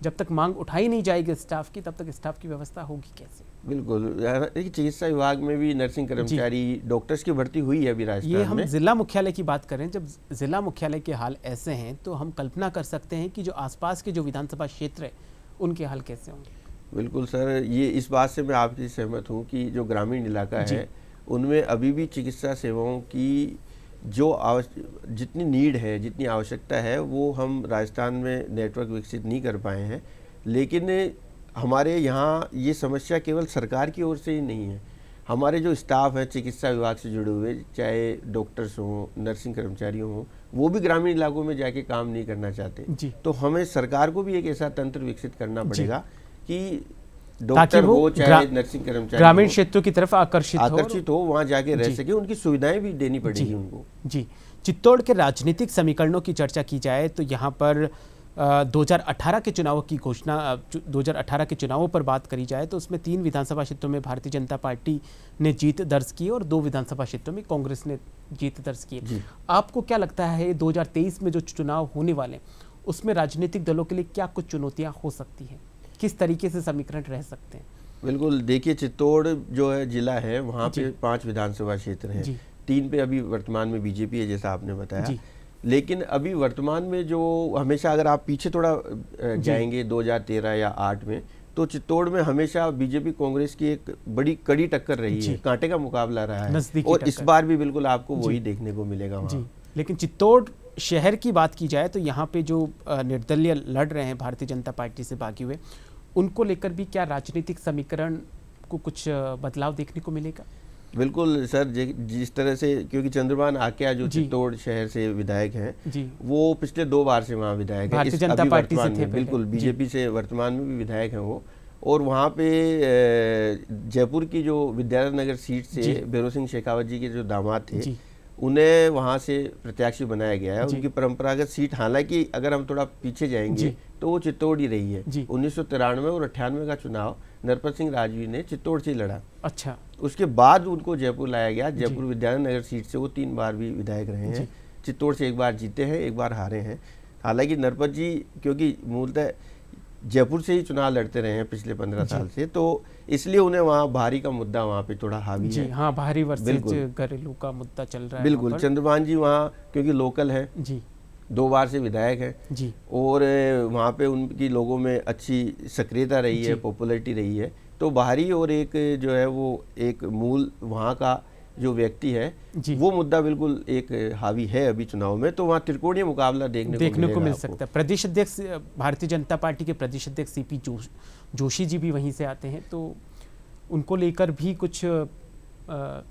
Speaker 1: जब तक मांग उठाई नहीं जाएगी स्टाफ की, तब तक स्टाफ की व्यवस्था होगी कैसे?
Speaker 9: बिल्कुल चिकित्सा विभाग में भी नर्सिंग कर्मचारी, डॉक्टर्स की भर्ती हुई है अभी राजस्थान में।
Speaker 1: ये हम जिला मुख्यालय की बात करें, जब जिला मुख्यालय के हाल ऐसे हैं तो हम कल्पना कर सकते हैं कि जो आसपास के जो विधानसभा क्षेत्र है उनके हाल कैसे होंगे।
Speaker 9: बिल्कुल सर, ये इस बात से मैं आपसे सहमत हूँ कि जो ग्रामीण इलाका है उनमें अभी भी चिकित्सा सेवाओं की जो जितनी नीड है, जितनी आवश्यकता है, वो हम राजस्थान में नेटवर्क विकसित नहीं कर पाए हैं। लेकिन हमारे यहाँ ये समस्या केवल सरकार की ओर से ही नहीं है, हमारे जो स्टाफ है चिकित्सा विभाग से जुड़े हुए, चाहे डॉक्टर्स हों, नर्सिंग कर्मचारी हों, वो भी ग्रामीण इलाकों में जाके काम नहीं करना चाहते। तो हमें सरकार को भी एक ऐसा तंत्र विकसित करना पड़ेगा कि डॉक्टर हो चाहे नर्सिंग कर्मचारी
Speaker 1: ग्रामीण क्षेत्रों की तरफ आकर्षित
Speaker 9: हो, वहाँ जाके रह सके, उनकी सुविधाएं भी देनी पड़ेगी उनको।
Speaker 1: जी, चित्तौड़ के राजनीतिक समीकरणों की चर्चा की जाए तो यहाँ पर 2018 के चुनावों की घोषणा, 2018 के चुनावों पर बात करी जाए तो उसमें 3 विधानसभा क्षेत्रों में भारतीय जनता पार्टी ने जीत दर्ज की और 2 विधानसभा क्षेत्रों में कांग्रेस ने जीत दर्ज की। आपको क्या लगता है 2023 में जो चुनाव होने वाले उसमें राजनीतिक दलों के लिए क्या कुछ चुनौतियाँ हो सकती हैं, किस तरीके से समीकरण रह सकते हैं?
Speaker 9: बिल्कुल देखिए, चित्तौड़ जो है जिला है, वहाँ पे 5 विधानसभा क्षेत्र हैं, 3 पे अभी वर्तमान में बीजेपी है जैसा आपने बताया। लेकिन अभी वर्तमान में जो हमेशा अगर आप पीछे थोड़ा जाएंगे 2013 या 8 में, तो चित्तौड़ में हमेशा बीजेपी कांग्रेस की एक बड़ी कड़ी टक्कर रही है, कांटे का मुकाबला रहा है, और इस बार भी बिल्कुल आपको वही देखने को मिलेगा वहाँ।
Speaker 1: लेकिन चित्तौड़ शहर की बात की जाए तो यहाँ पे जो निर्दलीय लड़ रहे हैं भारतीय जनता पार्टी से भागे हुए, उनको लेकर भी क्या राजनीतिक समीकरण को कुछ बदलाव देखने को मिलेगा?
Speaker 9: बिल्कुल सर, जिस तरह से, क्योंकि चंद्रभान आक्या जो चित्तौड़ शहर से विधायक हैं, वो पिछले 2 बार से वहाँ विधायक हैं,
Speaker 1: जनता पार्टी से थे,
Speaker 9: बिल्कुल बीजेपी से वर्तमान में भी विधायक हैं वो। और वहाँ पे जयपुर की जो विद्यानगर सीट से भैरव सिंह शेखावत जी के जो दामाद थे, उन्हें वहाँ से प्रत्याशी बनाया गया है। उनकी परंपरागत सीट, हालांकि अगर हम थोड़ा पीछे जाएंगे तो वो चित्तौड़ ही रही है। 1993 और 98 का चुनाव नरपत सिंह राजवी ने चित्तौड़ से लड़ा।
Speaker 1: अच्छा।
Speaker 9: उसके बाद उनको जयपुर लाया गया। जयपुर विद्यानगर सीट से वो 3 बार भी विधायक रहे हैं। चित्तौड़ से 1 बार जीते हैं, 1 बार हारे हैं। हालांकि नरपत जी क्योंकि मूलतः जयपुर से ही चुनाव लड़ते रहे हैं पिछले 15 साल से, तो इसलिए उन्हें वहाँ भारी का मुद्दा वहाँ पे थोड़ा हावी है।
Speaker 1: हाँ, भारी वर्सेज घरेलू का मुद्दा चल रहा है।
Speaker 9: बिल्कुल। चंद्रभान जी वहाँ क्योंकि लोकल है
Speaker 1: जी,
Speaker 9: 2 बार से विधायक हैं
Speaker 1: जी, और
Speaker 9: वहाँ पे उनकी लोगों में अच्छी सक्रियता रही है, पॉपुलैरिटी रही है। तो बाहरी और एक जो है वो एक मूल वहाँ का जो व्यक्ति है वो मुद्दा बिल्कुल एक हावी है अभी चुनाव में। तो वहाँ त्रिकोणीय मुकाबला देखने को मिल सकता है।
Speaker 1: प्रदेश अध्यक्ष भारतीय जनता पार्टी के प्रदेश अध्यक्ष सीपी जोशी जी भी वहीं से आते हैं, तो उनको लेकर भी कुछ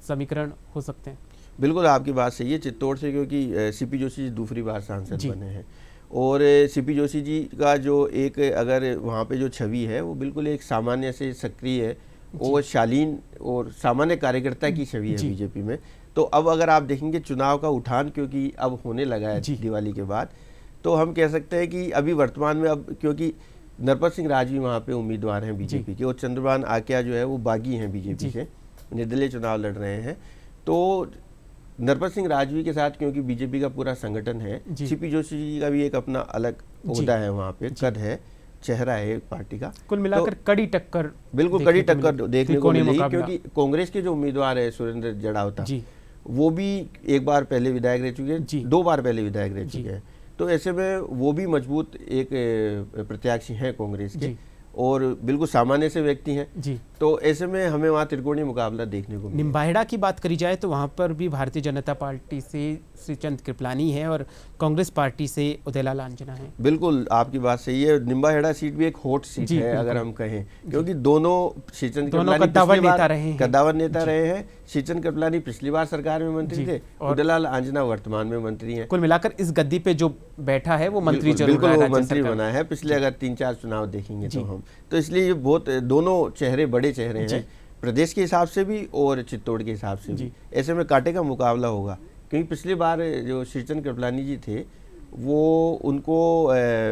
Speaker 1: समीकरण हो सकते हैं।
Speaker 9: बिल्कुल आपकी बात सही है। चित्तौड़ से क्योंकि सीपी जोशी जी दूसरी बार सांसद बने हैं और सीपी जोशी जी का जो एक अगर वहाँ पे जो छवि है वो बिल्कुल एक सामान्य से सक्रिय और शालीन और सामान्य कार्यकर्ता की छवि है बीजेपी में। तो अब अगर आप देखेंगे चुनाव का उठान क्योंकि अब होने लगा है दिवाली के बाद, तो हम कह सकते हैं कि अभी वर्तमान में अब क्योंकि नरपत सिंह राजवी वहाँ पे उम्मीदवार हैं बीजेपी के और चंद्रभान आक्या जो है वो बागी हैं बीजेपी से, निर्दलीय चुनाव लड़ रहे हैं। तो नरपत सिंह राजवी के साथ क्योंकि बीजेपी का पूरा संगठन है, सीपी जोशी जी का भी एक अपना अलग ओहदा है, वहाँ पे कद है, चेहरा है पार्टी का।
Speaker 1: कुल मिलाकर कड़ी टक्कर,
Speaker 9: बिल्कुल कड़ी टक्कर देखने को मिलेगी क्योंकि कांग्रेस के जो उम्मीदवार है सुरेंद्र जड़ावता वो भी 1 बार पहले विधायक रह चुके हैं, 2 बार पहले विधायक रह चुके हैं। तो ऐसे में वो भी मजबूत एक प्रत्याशी हैं कांग्रेस के और बिल्कुल सामान्य से व्यक्ति हैं जी। तो ऐसे में हमें वहाँ त्रिकोणीय मुकाबला देखने को मिला।
Speaker 1: निम्बाहेड़ा की बात करी जाए तो वहाँ पर भी भारतीय जनता पार्टी से श्रीचंद कृपलानी है और कांग्रेस पार्टी से उदयलाल आंजना है।
Speaker 9: बिल्कुल आपकी बात सही है। निम्बाहेड़ा सीट भी एक हॉट सीट है अगर हम कहें, क्योंकि दोनों श्रीचंद कृपलानी कद्दावर नेता रहे हैं। श्रीचंद कृपलानी पिछली बार सरकार में मंत्री थे, उदयलाल आंजना वर्तमान में मंत्री हैं।
Speaker 1: कुल मिलाकर इस गद्दी पे जो बैठा है वो मंत्री
Speaker 9: बिल्कुल वो मंत्री बना है पिछले अगर 3-4 चुनाव देखेंगे तो हम, तो इसलिए ये बहुत दोनों चेहरे बड़े चेहरे हैं प्रदेश के हिसाब से भी और चित्तौड़ के हिसाब से भी। ऐसे में कांटे का मुकाबला होगा क्योंकि पिछली बार जो श्रीचंद कृपलानी जी थे वो उनको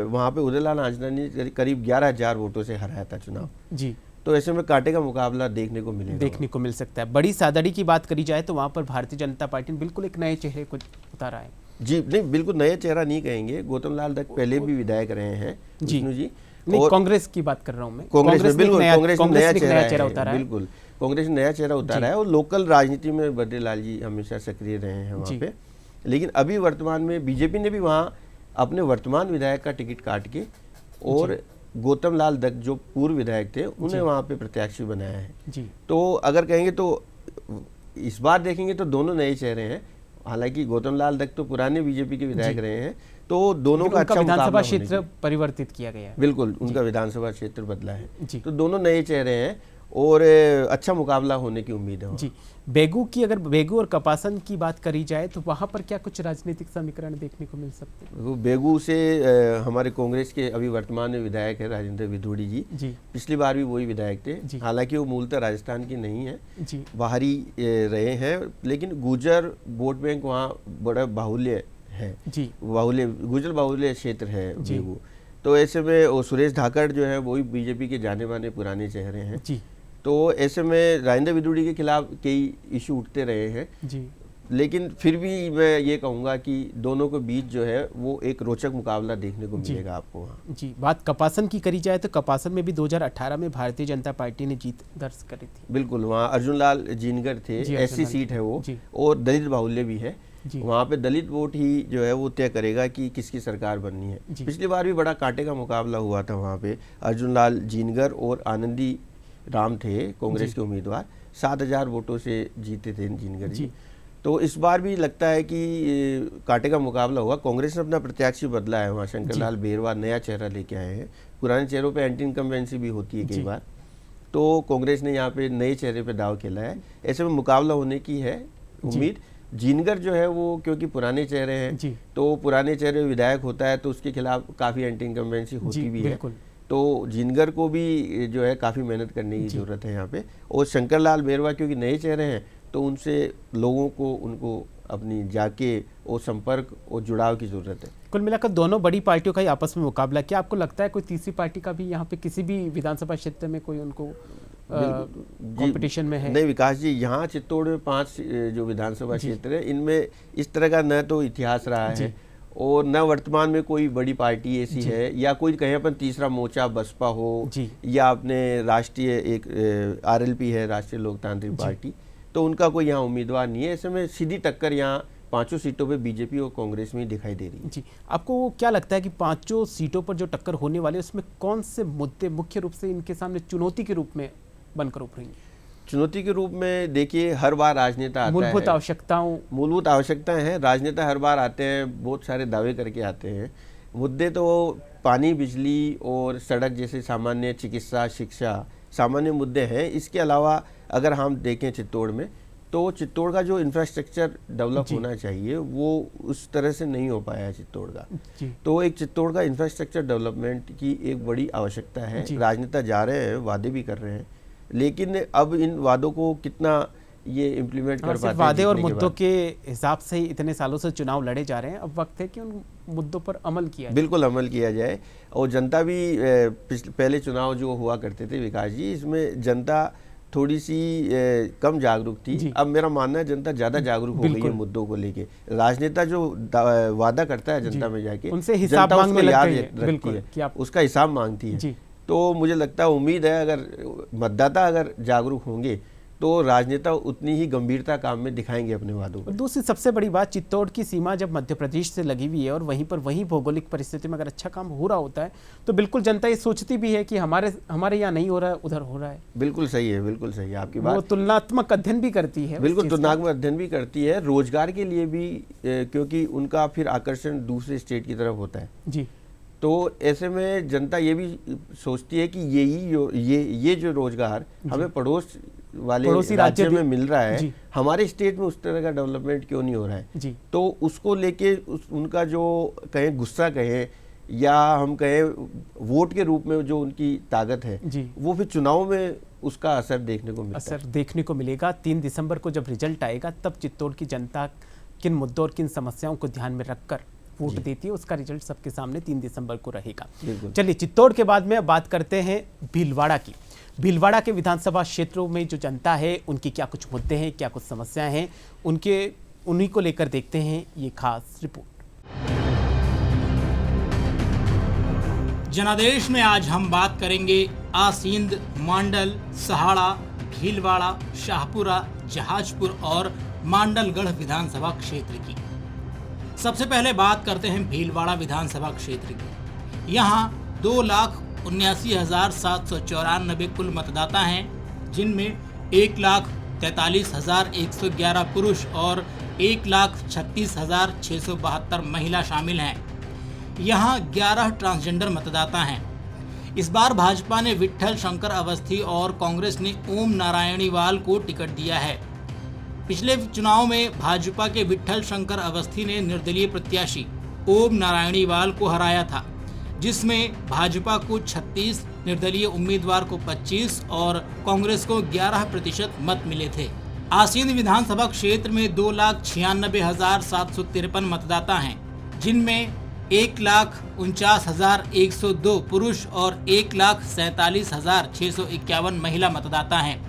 Speaker 9: वहाँ पे उदयलाल आंजना ने करीब 11,000 वोटों से हराया था चुनाव जी। तो ऐसे में कांटे का मुकाबला देखने को मिल सकता
Speaker 1: है। बड़ी सादड़ी की बात करी जाए तो वहाँ पर भारतीय जनता पार्टी ने बिल्कुल एक नए चेहरे को उतारा है
Speaker 9: जी। नहीं बिल्कुल नया चेहरा नहीं कहेंगे, गौतम लाल दत्त पहले भी विधायक रहे हैं विष्णु जी।
Speaker 1: नहीं कांग्रेस की बात कर रहा हूँ मैं।
Speaker 9: कांग्रेस में बिल्कुल कांग्रेस ने नया चेहरा उतारा है, बिल्कुल कांग्रेस ने नया चेहरा उतारा है और लोकल राजनीति में बद्रीलाल जी हमेशा सक्रिय रहे हैं वहाँ पे। लेकिन अभी वर्तमान में बीजेपी ने भी वहाँ अपने वर्तमान विधायक का टिकट काट के और गौतम लाल दत्त जो पूर्व विधायक थे उन्हें वहाँ पे प्रत्याशी बनाया है जी। तो अगर कहेंगे तो इस बार देखेंगे तो दोनों नए चेहरे हैं। हालांकि गौतम लाल दत्त तो पुराने बीजेपी के विधायक रहे हैं, तो दोनों का अच्छा
Speaker 1: विधानसभा क्षेत्र परिवर्तित किया गया है।
Speaker 9: बिल्कुल उनका विधानसभा क्षेत्र बदला है, तो दोनों नए चेहरे हैं और अच्छा मुकाबला होने की उम्मीद है जी।
Speaker 1: बेगू की अगर बेगू और कपासन की बात करी जाए तो वहाँ पर क्या कुछ राजनीतिक समीकरण देखने को मिल सकते हैं?
Speaker 9: वो बेगू से हमारे कांग्रेस के अभी वर्तमान में विधायक है राजेंद्र विधोड़ी जी। पिछली बार भी वही विधायक थे, हालांकि वो मूलतः राजस्थान की नहीं है जी, बाहरी रहे हैं। लेकिन गुर्जर वोट बैंक वहाँ बड़ा बाहुल्य है जी, गुर्जर बाहुल्य क्षेत्र है बेगू। तो ऐसे में सुरेश धाकड़ जो है वही बीजेपी के जाने माने पुराने चेहरे हैं जी। तो ऐसे में राजेंद्र विधोड़ी के खिलाफ कई इशू उठते रहे हैं जी। लेकिन फिर भी मैं ये कहूँगा कि दोनों के बीच जो है वो एक रोचक मुकाबला देखने को मिलेगा आपको वहाँ
Speaker 1: जी। बात कपासन की करी जाए तो कपासन में भी 2018 में भारतीय जनता पार्टी ने जीत दर्ज करी थी।
Speaker 9: बिल्कुल वहाँ अर्जुन लाल जीनगर थे, ऐसी सीट है वो और दलित बाहुल्य भी है। वहाँ पे दलित वोट ही जो है वो तय करेगा कि किसकी सरकार बननी है। पिछली बार भी बड़ा कांटे का मुकाबला हुआ था वहाँ पे, अर्जुन लाल जीनगर और आनंदी राम थे कांग्रेस के उम्मीदवार, 7,000 वोटों से जीते थे जीनगर जी। तो इस बार भी लगता है कि कांटे का मुकाबला होगा। कांग्रेस ने अपना प्रत्याशी बदला है, वहाँ शंकर लाल बेरवा नया चेहरा लेके आए हैं। पुराने चेहरों पे एंटी इनकम्बेंसी भी होती है कई बार, तो कांग्रेस ने यहाँ पे नए चेहरे पे दाव खेला है। ऐसे में मुकाबला होने की है उम्मीद। जीनगर जो है वो क्योंकि पुराने चेहरे हैं तो पुराने चेहरे विधायक होता है तो उसके खिलाफ काफ़ी एंटी इनकम्बेंसी होती भी है, तो जीनगर को भी जो है काफ़ी मेहनत करने की ज़रूरत है यहाँ पे। और शंकर लाल बेरवा क्योंकि नए चेहरे हैं तो उनसे लोगों को उनको अपनी जाके वो संपर्क और जुड़ाव की ज़रूरत है।
Speaker 1: कुल मिलाकर दोनों बड़ी पार्टियों का ही आपस में मुकाबला। क्या आपको लगता है कोई तीसरी पार्टी का भी यहाँ पे किसी भी विधानसभा क्षेत्र में कोई उनको कंपटीशन में है?
Speaker 9: नहीं विकास जी, यहाँ चित्तौड़ में 5 जो विधानसभा क्षेत्र है, इनमें इस तरह का न तो इतिहास रहा है और न वर्तमान में कोई बड़ी पार्टी ऐसी है, या कोई कहीं अपन तीसरा मोर्चा बसपा हो या अपने राष्ट्रीय एक RLP है, राष्ट्रीय लोकतांत्रिक पार्टी, तो उनका कोई यहाँ उम्मीदवार नहीं है। ऐसे में सीधी टक्कर यहाँ 5 सीटों पे बीजेपी और कांग्रेस में ही दिखाई दे रही है।
Speaker 1: जी, आपको क्या लगता है कि 5 सीटों पर जो टक्कर होने वाले उसमें कौन से मुद्दे मुख्य रूप से इनके सामने चुनौती के रूप में बनकर उभरेंगे?
Speaker 9: चुनौती के रूप में देखिए, हर बार राजनेता आता है, मूलभूत आवश्यकताएं हैं, राजनेता हर बार आते हैं, बहुत सारे दावे करके आते हैं। मुद्दे तो पानी, बिजली और सड़क जैसे सामान्य, चिकित्सा, शिक्षा सामान्य मुद्दे हैं। इसके अलावा अगर हम देखें चित्तौड़ में, तो चित्तौड़ का जो इंफ्रास्ट्रक्चर डेवलप होना चाहिए वो उस तरह से नहीं हो पाया है चित्तौड़ का। तो एक चित्तौड़ का इंफ्रास्ट्रक्चर डेवलपमेंट की एक बड़ी आवश्यकता है। राजनेता जा रहे हैं, वादे भी कर रहे हैं, लेकिन अब इन वादों को कितना ये इम्प्लीमेंट कर पाते हैं?
Speaker 1: वादे और मुद्दों के हिसाब से ही इतने सालों से चुनाव लड़े जा रहे हैं, अब वक्त है कि उन मुद्दों पर अमल किया जाए।
Speaker 9: बिल्कुल अमल किया जाए। और जनता भी पहले चुनाव जो हुआ करते थे विकास जी, इसमें जनता थोड़ी सी कम जागरूक थी। अब मेरा मानना है जनता ज़्यादा जागरूक हो गई है मुद्दों को लेके। राजनेता जो वादा करता है जनता में जाके,
Speaker 1: उनसे हिसाब मांगने
Speaker 9: याद रखती है, उसका हिसाब मांगती है। तो मुझे लगता है, उम्मीद है, अगर मतदाता अगर जागरूक होंगे तो राजनेता उतनी ही गंभीरता काम में दिखाएंगे अपने वादों को।
Speaker 1: दूसरी सबसे बड़ी बात, चित्तौड़ की सीमा जब मध्य प्रदेश से लगी हुई है और वहीं पर वहीं भौगोलिक परिस्थिति में अगर अच्छा काम हो रहा होता है तो बिल्कुल जनता ये सोचती भी है कि हमारे यहाँ नहीं हो रहा है, उधर हो रहा है।
Speaker 9: बिल्कुल सही है, बिल्कुल सही है आपकी बात।
Speaker 1: वो तुलनात्मक अध्ययन भी करती है।
Speaker 9: बिल्कुल तुलनात्मक अध्ययन भी करती है, रोजगार के लिए भी, क्योंकि उनका फिर आकर्षण दूसरे स्टेट की तरफ होता है जी। तो ऐसे में जनता ये भी सोचती है कि ये जो रोजगार हमें पड़ोसी राज्य में मिल रहा है, हमारे स्टेट में उस तरह का डेवलपमेंट क्यों नहीं हो रहा है जी। तो उसको लेके उनका जो कहें गुस्सा कहें या हम कहें वोट के रूप में जो उनकी ताकत है जी, वो फिर चुनाव में उसका असर देखने को मिलेगा।
Speaker 1: 3 दिसंबर को जब रिजल्ट आएगा तब चित्तौड़ की जनता किन मुद्दों और किन समस्याओं को ध्यान में रखकर वोट देती है, उसका रिजल्ट सबके सामने 3 दिसंबर को रहेगा। चलिए, चित्तौड़ के बाद में बात करते हैं भीलवाड़ा की। भीलवाड़ा के विधानसभा क्षेत्रों में जो जनता है उनकी क्या कुछ मुद्दे हैं, क्या कुछ समस्याएं हैं, उन्हीं को लेकर देखते हैं ये खास रिपोर्ट।
Speaker 2: जनादेश में आज हम बात करेंगे आसींद, मांडल, सहाड़ा, भीलवाड़ा, शाहपुरा, जहाजपुर और मांडलगढ़ विधानसभा क्षेत्र की। सबसे पहले बात करते हैं भीलवाड़ा विधानसभा क्षेत्र की। यहाँ 2,79,794 कुल मतदाता हैं, जिनमें 1,43,111 पुरुष और 1,36,672 महिला शामिल हैं। यहाँ 11 ट्रांसजेंडर मतदाता हैं। इस बार भाजपा ने विट्ठल शंकर अवस्थी और कांग्रेस ने ओम नारायणीवाल को टिकट दिया है। पिछले चुनाव में भाजपा के विट्ठल शंकर अवस्थी ने निर्दलीय प्रत्याशी ओम नारायणीवाल को हराया था, जिसमें भाजपा को 36, निर्दलीय उम्मीदवार को 25 और कांग्रेस को 11% मत मिले थे। आसींद विधानसभा क्षेत्र में 2,96,753 मतदाता हैं, जिनमें 1,49,102 पुरुष और 1,47,651 महिला मतदाता हैं।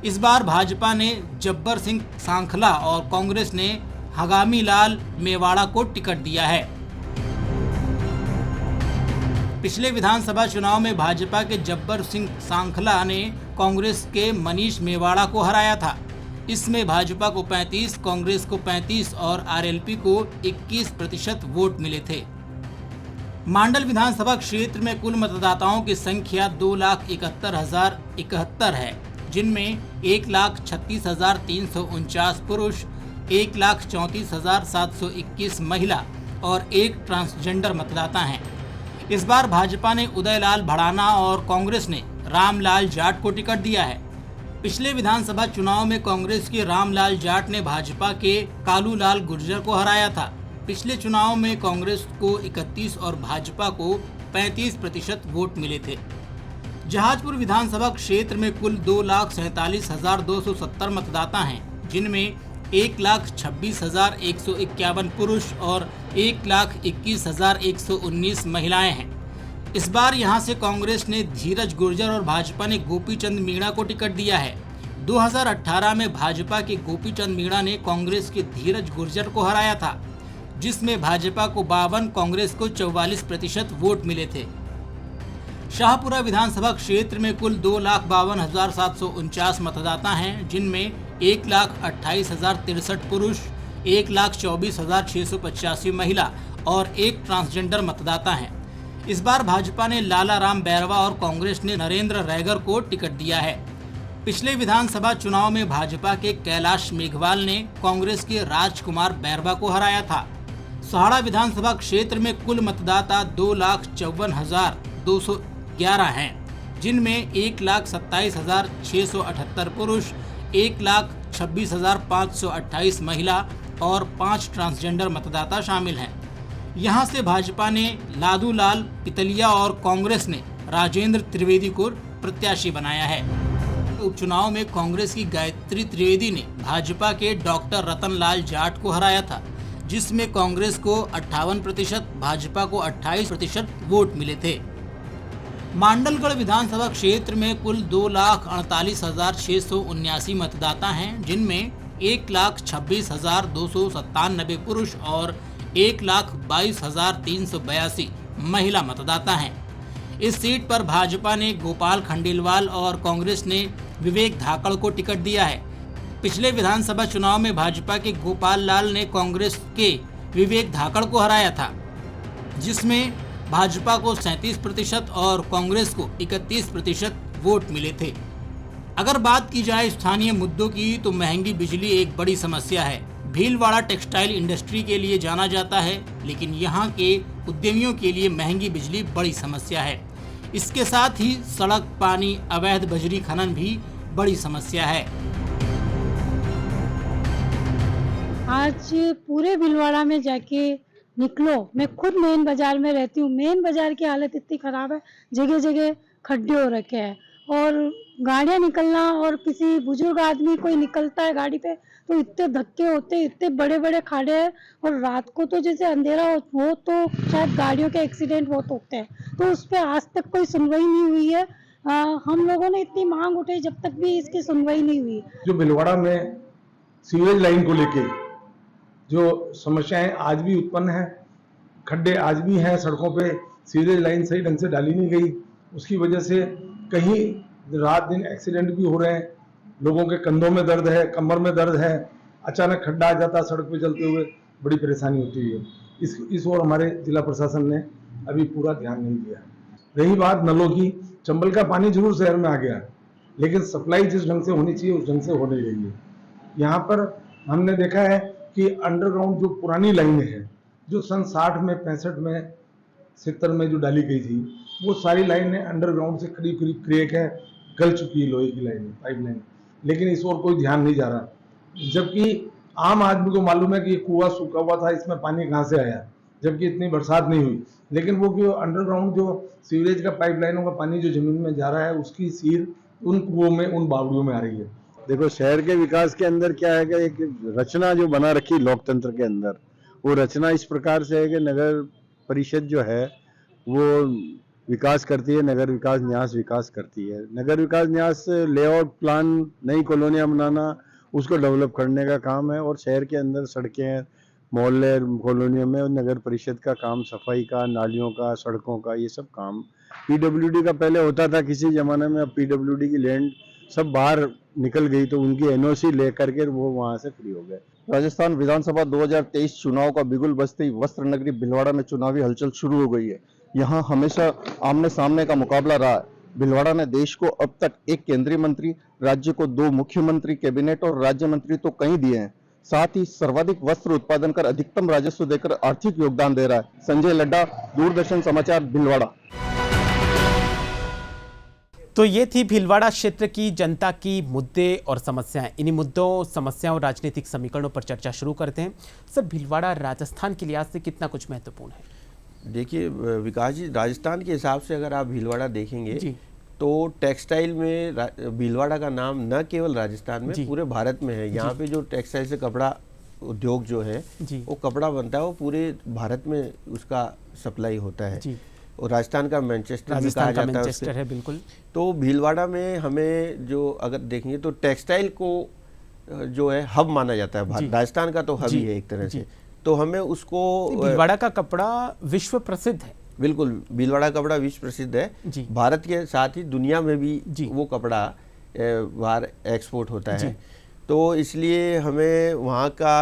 Speaker 2: इस बार भाजपा ने जब्बर सिंह सांखला और कांग्रेस ने हगामी लाल मेवाड़ा को टिकट दिया है। पिछले विधानसभा चुनाव में भाजपा के जब्बर सिंह सांखला ने कांग्रेस के मनीष मेवाड़ा को हराया था। इसमें भाजपा को 35, कांग्रेस को 35 और आरएलपी को 21% वोट मिले थे। मांडल विधानसभा क्षेत्र में कुल मतदाताओं की संख्या 2,71,071 है, जिनमें 1,36,349 पुरुष, 1,34,721 महिला और 1 ट्रांसजेंडर मतदाता हैं। इस बार भाजपा ने उदयलाल भड़ाना और कांग्रेस ने रामलाल जाट को टिकट दिया है। पिछले विधानसभा चुनाव में कांग्रेस के रामलाल जाट ने भाजपा के कालूलाल गुर्जर को हराया था। पिछले चुनाव में कांग्रेस को 31 और भाजपा को 35% वोट मिले थे। जहाजपुर विधानसभा क्षेत्र में कुल 2,47,270 मतदाता हैं, जिनमें 1,26,151 पुरुष और 1,21,119 महिलाएं हैं। इस बार यहां से कांग्रेस ने धीरज गुर्जर और भाजपा ने गोपीचंद मीणा को टिकट दिया है। 2018 में भाजपा के गोपीचंद मीणा ने कांग्रेस के धीरज गुर्जर को हराया था, जिसमें भाजपा को 52, कांग्रेस को 44% वोट मिले थे। शाहपुरा विधानसभा क्षेत्र में कुल 2,52,749 मतदाता हैं, जिनमें 1,28,063 पुरुष, 1,24,685 महिला और 1 ट्रांसजेंडर मतदाता हैं। इस बार भाजपा ने लाला राम बैरवा और कांग्रेस ने नरेंद्र रैगर को टिकट दिया है। पिछले विधानसभा चुनाव में भाजपा के कैलाश मेघवाल ने कांग्रेस के राजकुमार बैरवा को हराया था। सहाड़ा विधानसभा क्षेत्र में कुल मतदाता 2,54,211 हैं, जिनमें 1,27,678 पुरुष, 1,26,528 महिला और 5 ट्रांसजेंडर मतदाता शामिल हैं। यहां से भाजपा ने लादूलाल पितलिया और कांग्रेस ने राजेंद्र त्रिवेदी को प्रत्याशी बनाया है। उपचुनाव में कांग्रेस की गायत्री त्रिवेदी ने भाजपा के डॉक्टर रतनलाल जाट को हराया था, जिसमें कांग्रेस को 58%, भाजपा को 28% वोट मिले थे। मांडलगढ़ विधानसभा क्षेत्र में कुल 2,48,679 मतदाता हैं, जिनमें 1,26,297 पुरुष और 1,22,382 महिला मतदाता हैं। इस सीट पर भाजपा ने गोपाल खंडेलवाल और कांग्रेस ने विवेक धाकड़ को टिकट दिया है। पिछले विधानसभा चुनाव में भाजपा के गोपाल लाल ने कांग्रेस के विवेक धाकड़ को हराया था, जिसमें भाजपा को 37% और कांग्रेस को 31% वोट मिले थे। अगर बात की जाए स्थानीय मुद्दों की तो महंगी बिजली एक बड़ी समस्या है। भीलवाड़ा टेक्सटाइल इंडस्ट्री के लिए जाना जाता है, लेकिन यहाँ के उद्यमियों के लिए महंगी बिजली बड़ी समस्या है। इसके साथ ही सड़क, पानी, अवैध बजरी खनन भी बड़ी समस्या है।
Speaker 10: आज पूरे भीलवाड़ा में जाके निकलो, मैं खुद मेन बाजार में रहती हूँ, मेन बाजार की हालत इतनी खराब है, जगह जगह खड्डे हो रखे हैं और गाड़ियाँ निकलना, और किसी बुजुर्ग आदमी कोई निकलता है गाड़ी पे तो इतने धक्के होते हैं, इतने बड़े बड़े खाड़े हैं, और रात को तो जैसे अंधेरा हो तो शायद गाड़ियों के एक्सीडेंट बहुत होते हैं, तो उस पर आज तक कोई सुनवाई नहीं हुई है। हम लोगों ने इतनी मांग उठाई, जब तक भी इसकी सुनवाई नहीं हुई।
Speaker 11: जो भीलवाड़ा में सीवरेज लाइन को लेके जो समस्याएं आज भी उत्पन्न है, खड्डे आज भी हैं सड़कों पे, सीवरेज लाइन सही ढंग से डाली नहीं गई, उसकी वजह से कहीं रात दिन एक्सीडेंट भी हो रहे हैं, लोगों के कंधों में दर्द है, कमर में दर्द है, अचानक खड्डा आ जाता सड़क पे चलते हुए, बड़ी परेशानी होती है। इस ओर हमारे जिला प्रशासन ने अभी पूरा ध्यान नहीं दिया। रही बात नलों की, चंबल का पानी जरूर शहर में आ गया, लेकिन सप्लाई जिस ढंग से होनी चाहिए उस ढंग से हो नहीं रही है। यहाँ पर हमने देखा है कि अंडरग्राउंड जो पुरानी लाइनें हैं, जो सन 60 में, 65 में, 70 में जो डाली गई थी, वो सारी लाइनें अंडरग्राउंड से करीब करीब क्रैक है, गल चुकी है लोहे की लाइन, पाइप लाइन, लेकिन इस ओर कोई ध्यान नहीं जा रहा। जबकि आम आदमी को मालूम है कि ये कुआं सूखा हुआ था, इसमें पानी कहाँ से आया, जबकि इतनी बरसात नहीं हुई, लेकिन वो जो अंडरग्राउंड जो सीवरेज का पाइपलाइनों का पानी जो जमीन में जा रहा है, उसकी सीर उन कुओं में, उन बावड़ियों में आ रही है।
Speaker 12: देखो, शहर के विकास के अंदर क्या है कि एक रचना जो बना रखी लोकतंत्र के अंदर, वो रचना इस प्रकार से है कि नगर परिषद जो है वो विकास करती है, नगर विकास न्यास विकास करती है। नगर विकास न्यास लेआउट प्लान, नई कॉलोनियाँ बनाना, उसको डेवलप करने का काम है, और शहर के अंदर सड़कें, मोहल्ले, कॉलोनियों में नगर परिषद का काम, सफाई का, नालियों का, सड़कों का, ये सब काम पीडब्ल्यूडी का पहले होता था किसी ज़माने में। अब पीडब्ल्यूडी की लैंड सब बाहर निकल गई, तो उनकी एनओसी लेकर के वो वहाँ से फ्री हो गए।
Speaker 13: राजस्थान विधानसभा 2023 चुनाव का बिगुल बजते ही वस्त्र नगरी भीलवाड़ा में चुनावी हलचल शुरू हो गई है। यहाँ हमेशा आमने सामने का मुकाबला रहा है। भीलवाड़ा ने देश को अब तक एक केंद्रीय मंत्री, राज्य को 2 मुख्यमंत्री, कैबिनेट और राज्य मंत्री तो कई दिए हैं, साथ ही सर्वाधिक वस्त्र उत्पादन कर अधिकतम राजस्व देकर आर्थिक योगदान दे रहा है। संजय लड्डा, दूरदर्शन समाचार, भीलवाड़ा।
Speaker 1: तो ये थी भीलवाड़ा क्षेत्र की जनता की मुद्दे और समस्याएं। इन्हीं मुद्दों, समस्याओं और राजनीतिक समीकरणों पर चर्चा शुरू करते हैं। सर, भीलवाड़ा राजस्थान के लिहाज से कितना कुछ महत्वपूर्ण है?
Speaker 9: देखिए विकास जी, राजस्थान के हिसाब से अगर आप भीलवाड़ा देखेंगे तो टेक्सटाइल में भीलवाड़ा का नाम न केवल राजस्थान में
Speaker 1: जी।
Speaker 9: पूरे भारत में है। यहाँ पे जो टेक्सटाइल से कपड़ा उद्योग जो है
Speaker 1: जी।
Speaker 9: वो कपड़ा बनता है, वो पूरे भारत में उसका सप्लाई होता है
Speaker 1: जी।
Speaker 9: और राजस्थान का मैनचेस्टर भी कहा
Speaker 1: राजस्थान का
Speaker 9: जाता है
Speaker 1: मैनचेस्टर
Speaker 9: उसके।
Speaker 1: है, बिल्कुल।
Speaker 9: तो भीलवाड़ा में हमें जो अगर देखेंगे तो टेक्सटाइल को जो है हब माना जाता है,
Speaker 1: जी।
Speaker 9: राजस्थान का तो हब
Speaker 1: जी।
Speaker 9: ही है एक तरह
Speaker 1: जी।
Speaker 9: से। तो हमें उसको
Speaker 1: भीलवाड़ा का कपड़ा विश्व प्रसिद्ध है।
Speaker 9: बिल्कुल, भीलवाड़ा कपड़ा विश्व प्रसिद्ध है।
Speaker 1: जी।
Speaker 9: भारत के साथ ही दुनिया में भी
Speaker 1: जी।
Speaker 9: वो कपड़ा बाहर एक्सपोर्ट होता
Speaker 1: जी।
Speaker 9: है। तो इसलिए हमें वहाँ का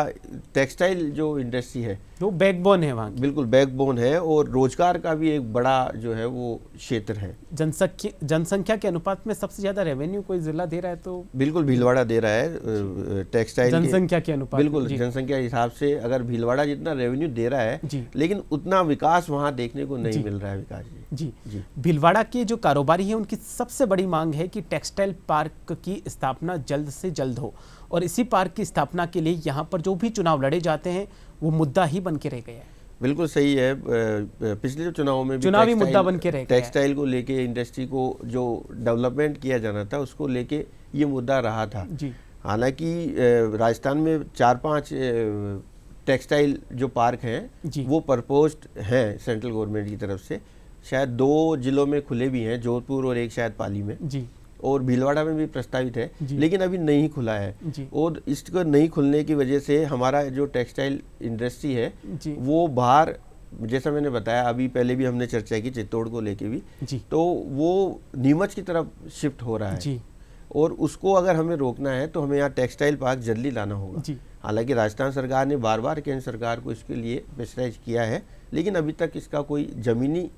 Speaker 9: टेक्सटाइल जो इंडस्ट्री है
Speaker 1: वो बैकबोन है वहाँ की।
Speaker 9: बिल्कुल बैकबोन है और रोजगार का भी एक बड़ा जो है वो क्षेत्र है।
Speaker 1: जनसंख्या के अनुपात में सबसे ज्यादा रेवेन्यू कोई जिला दे रहा है तो
Speaker 9: बिल्कुल भीलवाड़ा दे रहा है टेक्सटाइल
Speaker 1: जनसंख्या के अनुपात।
Speaker 9: बिल्कुल जनसंख्या के हिसाब से अगर भीलवाड़ा जितना रेवेन्यू दे रहा है
Speaker 1: जी।
Speaker 9: लेकिन उतना विकास वहाँ देखने को नहीं मिल रहा है। विकास
Speaker 1: जी जी भीलवाड़ा के जो कारोबारी हैं उनकी सबसे बड़ी मांग है कि टेक्सटाइल पार्क की स्थापना जल्द से जल्द हो और इसी पार्क की स्थापना के लिए यहाँ पर जो भी चुनाव लड़े जाते हैं वो मुद्दा ही बन के रह गया है।
Speaker 9: बिल्कुल सही है। पिछले जो चुनावों में भी
Speaker 1: चुनावी मुद्दा बन के रह गया।
Speaker 9: टेक्सटाइल को लेके इंडस्ट्री को जो डेवलपमेंट किया जाना था उसको लेके ये मुद्दा रहा था।
Speaker 1: जी।
Speaker 9: हालांकि राजस्थान में 4-5 टेक्सटाइल जो पार्क हैं वो प्रपोज्ड हैं सेंट्रल गवर्नमेंट की तरफ से। शायद 2 जिलों में खुले भी हैं, जोधपुर और एक शायद पाली में
Speaker 1: जी। और
Speaker 9: भीलवाड़ा में भी प्रस्तावित है लेकिन अभी नहीं खुला है
Speaker 1: जी।
Speaker 9: और इसको नहीं खुलने की वजह से हमारा जो टेक्सटाइल इंडस्ट्री है
Speaker 1: जी।
Speaker 9: वो बाहर, जैसा मैंने बताया अभी पहले भी हमने चर्चा की चित्तौड़ को लेके भी
Speaker 1: जी।
Speaker 9: तो वो नीमच की तरफ शिफ्ट हो रहा है
Speaker 1: जी।
Speaker 9: और उसको अगर हमें रोकना है तो हमें यहाँ टेक्सटाइल पार्क जल्दी लाना होगा। हालांकि राजस्थान सरकार ने बार बार केंद्र सरकार को इसके लिए प्रेशराइज किया है लेकिन अभी तक इसका कोई जमीनी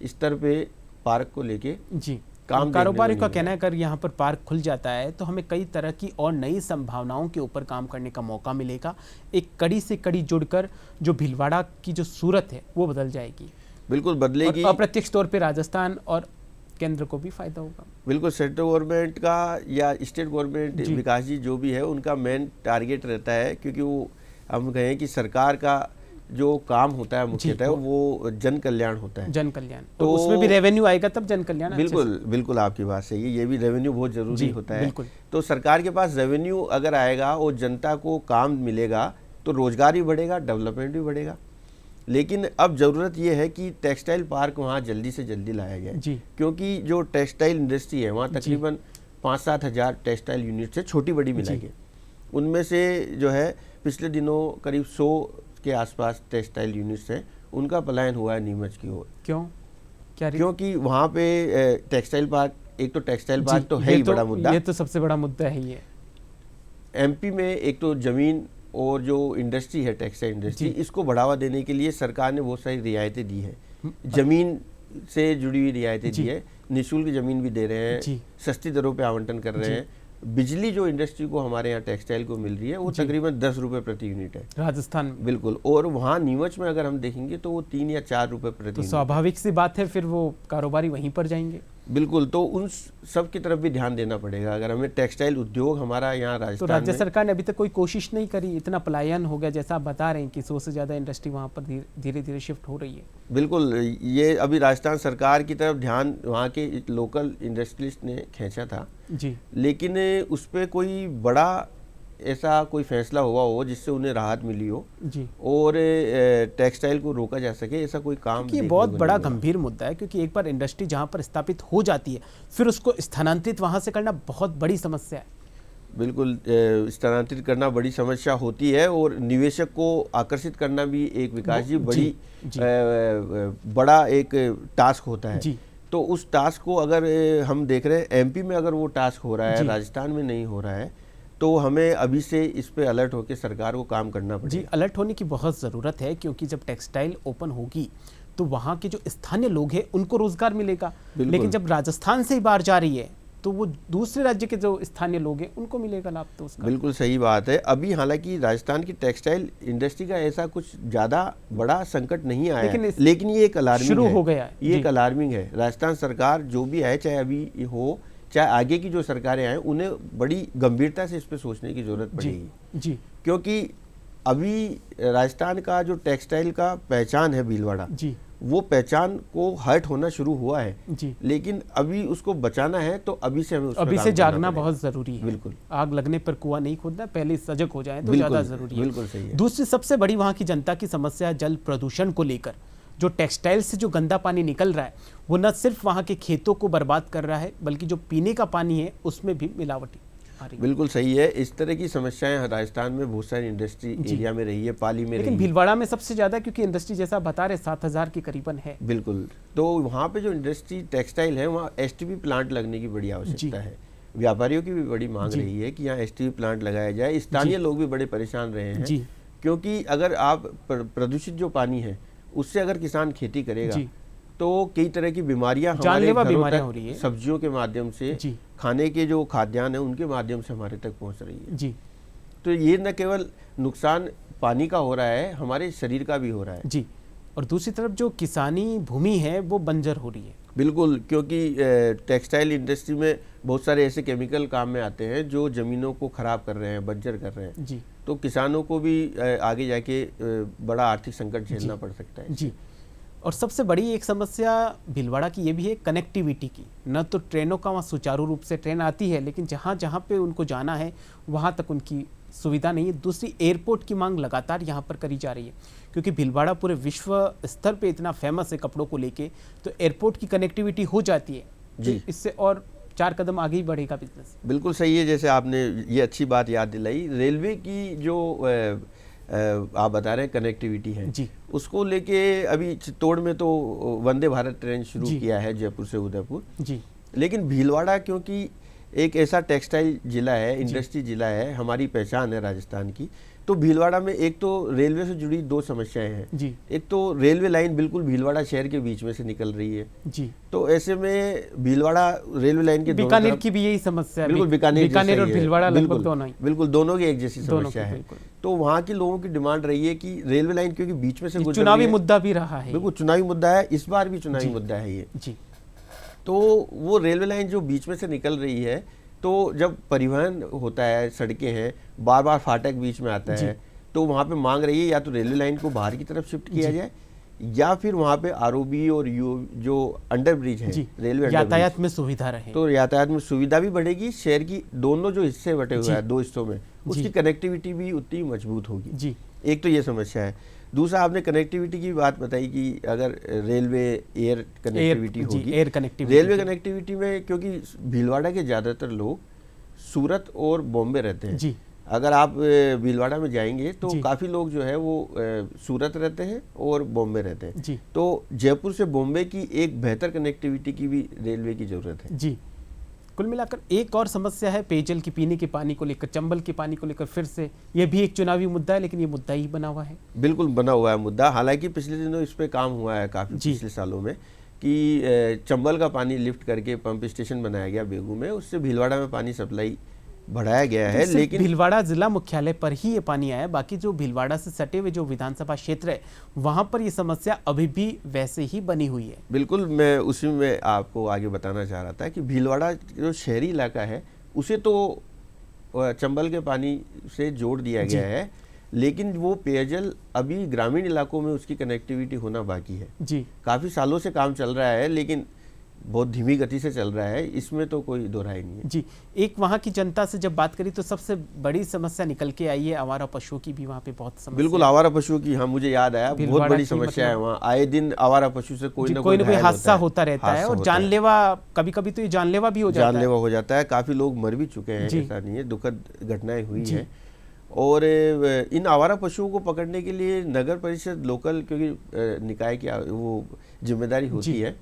Speaker 9: स्तर पे पार्क को लेके
Speaker 1: जी
Speaker 9: काम
Speaker 1: कारोबारी का कहना है अगर यहाँ पर पार्क खुल जाता है तो हमें कई तरह की और नई संभावनाओं के ऊपर काम करने का मौका मिलेगा। एक कड़ी से कड़ी जुड़कर जो भीलवाड़ा की जो सूरत है वो बदल जाएगी।
Speaker 9: बिल्कुल बदलेगी।
Speaker 1: अप्रत्यक्ष तौर पे राजस्थान और केंद्र को भी फायदा होगा।
Speaker 9: बिल्कुल सेंट्रल गवर्नमेंट का या स्टेट गवर्नमेंट विकास जी जो भी है उनका मेन टारगेट रहता है क्योंकि वो हम कहें कि सरकार का जो काम होता है मुख्यतः वो जन कल्याण होता है।
Speaker 1: जन कल्याण तो उसमें भी रेवेन्यू आएगा तब जन कल्याण।
Speaker 9: बिल्कुल बिल्कुल आपकी बात सही है, ये भी रेवेन्यू बहुत जरूरी होता है। तो सरकार के पास रेवेन्यू अगर आएगा और जनता को काम मिलेगा तो रोजगार भी बढ़ेगा, डेवलपमेंट भी बढ़ेगा। लेकिन अब जरूरत ये है कि टेक्सटाइल पार्क वहाँ जल्दी से जल्दी लाया जाए क्योंकि जो टेक्सटाइल इंडस्ट्री है वहाँ तकरीबन 5-7 हज़ार टेक्सटाइल यूनिट है, छोटी बड़ी मिला के। उनमें से जो है पिछले दिनों करीब 100 के आसपास टेक्सटाइल यूनिट्स हैं, उनका पलायन हुआ है नीमच की ओर।
Speaker 1: क्यों? क्या
Speaker 9: क्योंकि वहाँ पे टेक्सटाइल पार्क, एक तो टेक्सटाइल पार्क तो है ही बड़ा मुद्दा,
Speaker 1: ये तो सबसे बड़ा मुद्दा है ये।
Speaker 9: एमपी में एक तो जमीन और जो इंडस्ट्री है टेक्सटाइल इंडस्ट्री, इसको बढ़ावा देने के लिए सरकार ने बहुत सारी रियायतें दी है। जमीन से जुड़ी हुई रियायतें दी है, निःशुल्क जमीन भी दे रहे हैं, सस्ती दरों पे आवंटन कर रहे हैं। बिजली जो इंडस्ट्री को हमारे यहाँ टेक्सटाइल को मिल रही है वो तकरीबन 10 रुपए प्रति यूनिट है
Speaker 1: राजस्थान में।
Speaker 9: बिल्कुल, और वहाँ नीमच में अगर हम देखेंगे तो वो 3 या 4 रुपए प्रति यूनिट।
Speaker 1: तो स्वाभाविक सी बात है फिर वो कारोबारी वहीं पर जाएंगे।
Speaker 9: बिल्कुल, तो उन सब की तरफ भी ध्यान देना पड़ेगा अगर हमें टेक्सटाइल उद्योग हमारा यहाँ राजस्थान।
Speaker 1: तो राज्य सरकार ने अभी तक कोई कोशिश नहीं करी, इतना पलायन हो गया जैसा आप बता रहे हैं कि 100 से ज़्यादा इंडस्ट्री वहाँ पर धीरे धीरे शिफ्ट हो रही है।
Speaker 9: बिल्कुल, ये अभी राजस्थान सरकार की तरफ ध्यान वहाँ के लोकल इंडस्ट्रियलिस्ट ने खींचा था
Speaker 1: जी,
Speaker 9: लेकिन उस पर कोई बड़ा ऐसा कोई फैसला हुआ हो जिससे उन्हें राहत मिली हो
Speaker 1: जी
Speaker 9: और टेक्सटाइल को रोका जा सके, ऐसा कोई काम।
Speaker 1: ये बहुत बड़ा गंभीर मुद्दा है क्योंकि एक बार इंडस्ट्री जहां पर स्थापित हो जाती है फिर उसको स्थानांतरित वहां से करना बहुत बड़ी समस्या है।
Speaker 9: बिल्कुल, स्थानांतरित करना बड़ी समस्या होती है और निवेशक को आकर्षित करना भी एक विकास जी बड़ा एक टास्क होता है जी। तो उस टास्क को अगर हम देख रहे हैं एमपी में अगर वो टास्क हो रहा है, राजस्थान में नहीं हो रहा है, तो हमें अभी से इस पे अलर्ट होकर सरकार को काम करना पड़ेगा।
Speaker 1: जी, अलर्ट होने की बहुत ज़रूरत है क्योंकि जब टेक्सटाइल ओपन होगी तो वहाँ के जो स्थानीय लोग हैं उनको रोजगार मिलेगा, लेकिन जब राजस्थान से ही बाहर जा रही है तो वो दूसरे राज्य के जो स्थानीय लोग हैं उनको मिलेगा लाभ। तो उसका
Speaker 9: बिल्कुल सही बात है। अभी हालांकि राजस्थान की टेक्सटाइल इंडस्ट्री का ऐसा कुछ ज़्यादा बड़ा संकट नहीं आया, लेकिन ये एक अलार्मिंग
Speaker 1: शुरू हो गया,
Speaker 9: ये एक अलार्मिंग है। राजस्थान सरकार जो भी है, चाहे अभी हो चाहे आगे की जो सरकारें आए, उन्हें बड़ी गंभीरता से इस पर सोचने की जरूरत पड़ेगी
Speaker 1: जी,
Speaker 9: क्योंकि अभी राजस्थान का जो टेक्सटाइल का पहचान है भीलवाड़ा जी, वो पहचान को हर्ट होना शुरू हुआ है
Speaker 1: जी।
Speaker 9: लेकिन अभी उसको बचाना है तो अभी से हमें उस पर
Speaker 1: अभी
Speaker 9: काम
Speaker 1: से
Speaker 9: करना
Speaker 1: जागना
Speaker 9: पड़ेगा।
Speaker 1: बहुत जरूरी है।
Speaker 9: बिल्कुल।
Speaker 1: आग लगने पर कुआं नहीं खोदना, पहले सजग हो जाए तो
Speaker 9: बिल्कुल,
Speaker 1: ज्यादा जरूरी है।
Speaker 9: बिल्कुल सही है।
Speaker 1: दूसरी सबसे बड़ी वहाँ की जनता की समस्या है जल प्रदूषण को लेकर। जो टेक्सटाइल से जो गंदा पानी निकल रहा है वो न सिर्फ वहाँ के खेतों को बर्बाद कर रहा है बल्कि जो पीने का पानी है उसमें भी मिलावटी आ रही है।
Speaker 9: बिल्कुल सही है। इस तरह की समस्याएं राजस्थान में बहुत सारी इंडस्ट्री एरिया में रही है, पाली में
Speaker 1: लेकिन
Speaker 9: रही है।
Speaker 1: भीलवाड़ा में सबसे ज्यादा क्योंकि इंडस्ट्री जैसा आप बता रहे 7,000 के करीबन है।
Speaker 9: बिल्कुल। तो वहाँ पे जो इंडस्ट्री टेक्सटाइल है वहाँ एसटीपी प्लांट लगने की बड़ी आवश्यकता है। व्यापारियों की भी बड़ी मांग रही है कि यहाँ एसटीपी प्लांट लगाया जाए। स्थानीय लोग भी बड़े परेशान रहे हैं क्योंकि अगर आप प्रदूषित जो पानी है उससे अगर किसान खेती करेगा तो कई तरह की बीमारियां हमारे घरों तक हो रही है, सब्जियों के माध्यम से, खाने के जो खाद्यान्न है उनके माध्यम से हमारे तक पहुंच रही है
Speaker 1: जी।
Speaker 9: तो ये न केवल नुकसान पानी का हो रहा है, हमारे शरीर का भी हो रहा है
Speaker 1: जी। और दूसरी तरफ जो किसानी भूमि है वो बंजर हो रही है।
Speaker 9: बिल्कुल, क्योंकि टेक्सटाइल इंडस्ट्री में बहुत सारे ऐसे केमिकल काम में आते हैं जो ज़मीनों को ख़राब कर रहे हैं, बंजर कर रहे हैं
Speaker 1: जी। तो
Speaker 9: किसानों को भी आगे जाके बड़ा आर्थिक संकट झेलना पड़ सकता है
Speaker 1: जी। और सबसे बड़ी एक समस्या भीलवाड़ा की ये भी है कनेक्टिविटी की। न तो ट्रेनों का वहाँ सुचारू रूप से ट्रेन आती है लेकिन जहाँ जहाँ पे उनको जाना है वहाँ तक उनकी सुविधा नहीं है। दूसरी एयरपोर्ट की मांग लगातार यहाँ पर करी जा रही है क्योंकि भीलवाड़ा पूरे विश्व स्तर पे इतना फेमस है कपड़ों को लेके, तो एयरपोर्ट की कनेक्टिविटी हो जाती है जी। तो इससे और 4 कदम आगे ही बढ़ेगा बिजनेस।
Speaker 9: बिल्कुल सही है। जैसे आपने ये अच्छी बात याद दिलाई, रेलवे की जो आप बता रहे हैं कनेक्टिविटी है जी, उसको लेके अभी चित्तौड़ में तो वंदे भारत ट्रेन शुरू किया है जयपुर से उदयपुर जी। लेकिन भीलवाड़ा क्योंकि एक ऐसा टेक्सटाइल जिला है, इंडस्ट्री जिला है, हमारी पहचान है राजस्थान की, तो भीलवाड़ा में एक तो रेलवे से जुड़ी 2 समस्याएं हैं जी। एक तो रेलवे लाइन बिल्कुल भीलवाड़ा शहर के बीच में से निकल रही है जी। तो ऐसे में भीलवाड़ा रेलवे लाइन के
Speaker 1: बीकानेर की भी यही समस्या है।
Speaker 9: बिल्कुल, बीकानेर
Speaker 1: और भीलवाड़ा लगभग दोनों ही,
Speaker 9: बिल्कुल दोनों की एक जैसी समस्या है। तो वहाँ के लोगों की डिमांड रही है कि रेलवे लाइन क्योंकि बीच में से गुजर रही है,
Speaker 1: चुनावी मुद्दा भी रहा है।
Speaker 9: बिल्कुल चुनावी मुद्दा है, इस बार भी चुनावी मुद्दा है ये जी। तो वो रेलवे लाइन जो बीच में से निकल रही है, तो जब परिवहन होता है, सड़कें हैं, बार बार फाटक बीच में आता है, तो वहाँ पे मांग रही है या तो रेलवे लाइन को बाहर की तरफ शिफ्ट किया जाए या फिर वहाँ पे आरओबी और जो अंडर ब्रिज है रेलवे
Speaker 1: यातायात में सुविधा रहे,
Speaker 9: तो यातायात में सुविधा भी बढ़ेगी, शहर की दोनों जो हिस्से बटे हुए हैं 2 हिस्सों में, उसकी कनेक्टिविटी भी उतनी मजबूत होगी जी। एक तो ये समस्या है। दूसरा आपने कनेक्टिविटी की बात बताई कि अगर रेलवे एयर कनेक्टिविटी होगी,
Speaker 1: एयर कनेक्टिविटी,
Speaker 9: रेलवे कनेक्टिविटी में क्योंकि भीलवाड़ा के ज़्यादातर लोग सूरत और बॉम्बे रहते हैं जी। अगर आप भीलवाड़ा में जाएंगे तो काफ़ी लोग जो है वो सूरत रहते हैं और बॉम्बे रहते हैं जी। तो जयपुर से बॉम्बे की एक बेहतर कनेक्टिविटी की भी रेलवे की ज़रूरत है जी।
Speaker 1: कुल मिलाकर एक और समस्या है पेयजल की, पीने के पानी को लेकर, चंबल के पानी को लेकर फिर से ये भी एक चुनावी मुद्दा है, लेकिन ये मुद्दा ही बना हुआ है।
Speaker 9: बिल्कुल बना हुआ है मुद्दा। हालांकि पिछले दिनों इस पर काम हुआ है काफ़ी पिछले सालों में कि चंबल का पानी लिफ्ट करके पंप स्टेशन बनाया गया बेगू में, उससे भीलवाड़ा में पानी सप्लाई बढ़ाया गया है। लेकिन
Speaker 1: भीलवाड़ा जिला मुख्यालय पर ही ये पानी आया, बाकी जो भीलवाड़ा से सटे हुए जो विधानसभा क्षेत्र है वहां पर ये समस्या अभी भी वैसे ही बनी हुई है।
Speaker 9: बिल्कुल, मैं उसी में आपको आगे बताना चाह रहा था कि भीलवाड़ा जो शहरी इलाका है उसे तो चंबल के पानी से जोड़ दिया गया है, लेकिन वो पेयजल अभी ग्रामीण इलाकों में उसकी कनेक्टिविटी होना बाकी है जी। काफ़ी सालों से काम चल रहा है लेकिन बहुत धीमी गति से चल रहा है, इसमें तो कोई दो राय नहीं है
Speaker 1: जी। एक वहाँ की जनता से जब बात करी तो सबसे बड़ी समस्या निकल के आई है आवारा पशुओं की भी वहाँ पे बहुत समस्या।
Speaker 9: बिल्कुल, आवारा पशुओं की, हाँ मुझे याद आया, बहुत बड़ी समस्या है वहाँ। आए दिन आवारा पशु से कोई ना कोई
Speaker 1: हादसा होता रहता है और जानलेवा, कभी कभी तो ये जानलेवा भी हो जाता है।
Speaker 9: जानलेवा हो जाता है, काफी लोग मर भी चुके हैं, ऐसा नहीं है, दुखद घटनाएं हुई है। और इन आवारा पशुओं को पकड़ने के लिए नगर परिषद लोकल, क्योंकि निकाय की वो जिम्मेदारी होती है,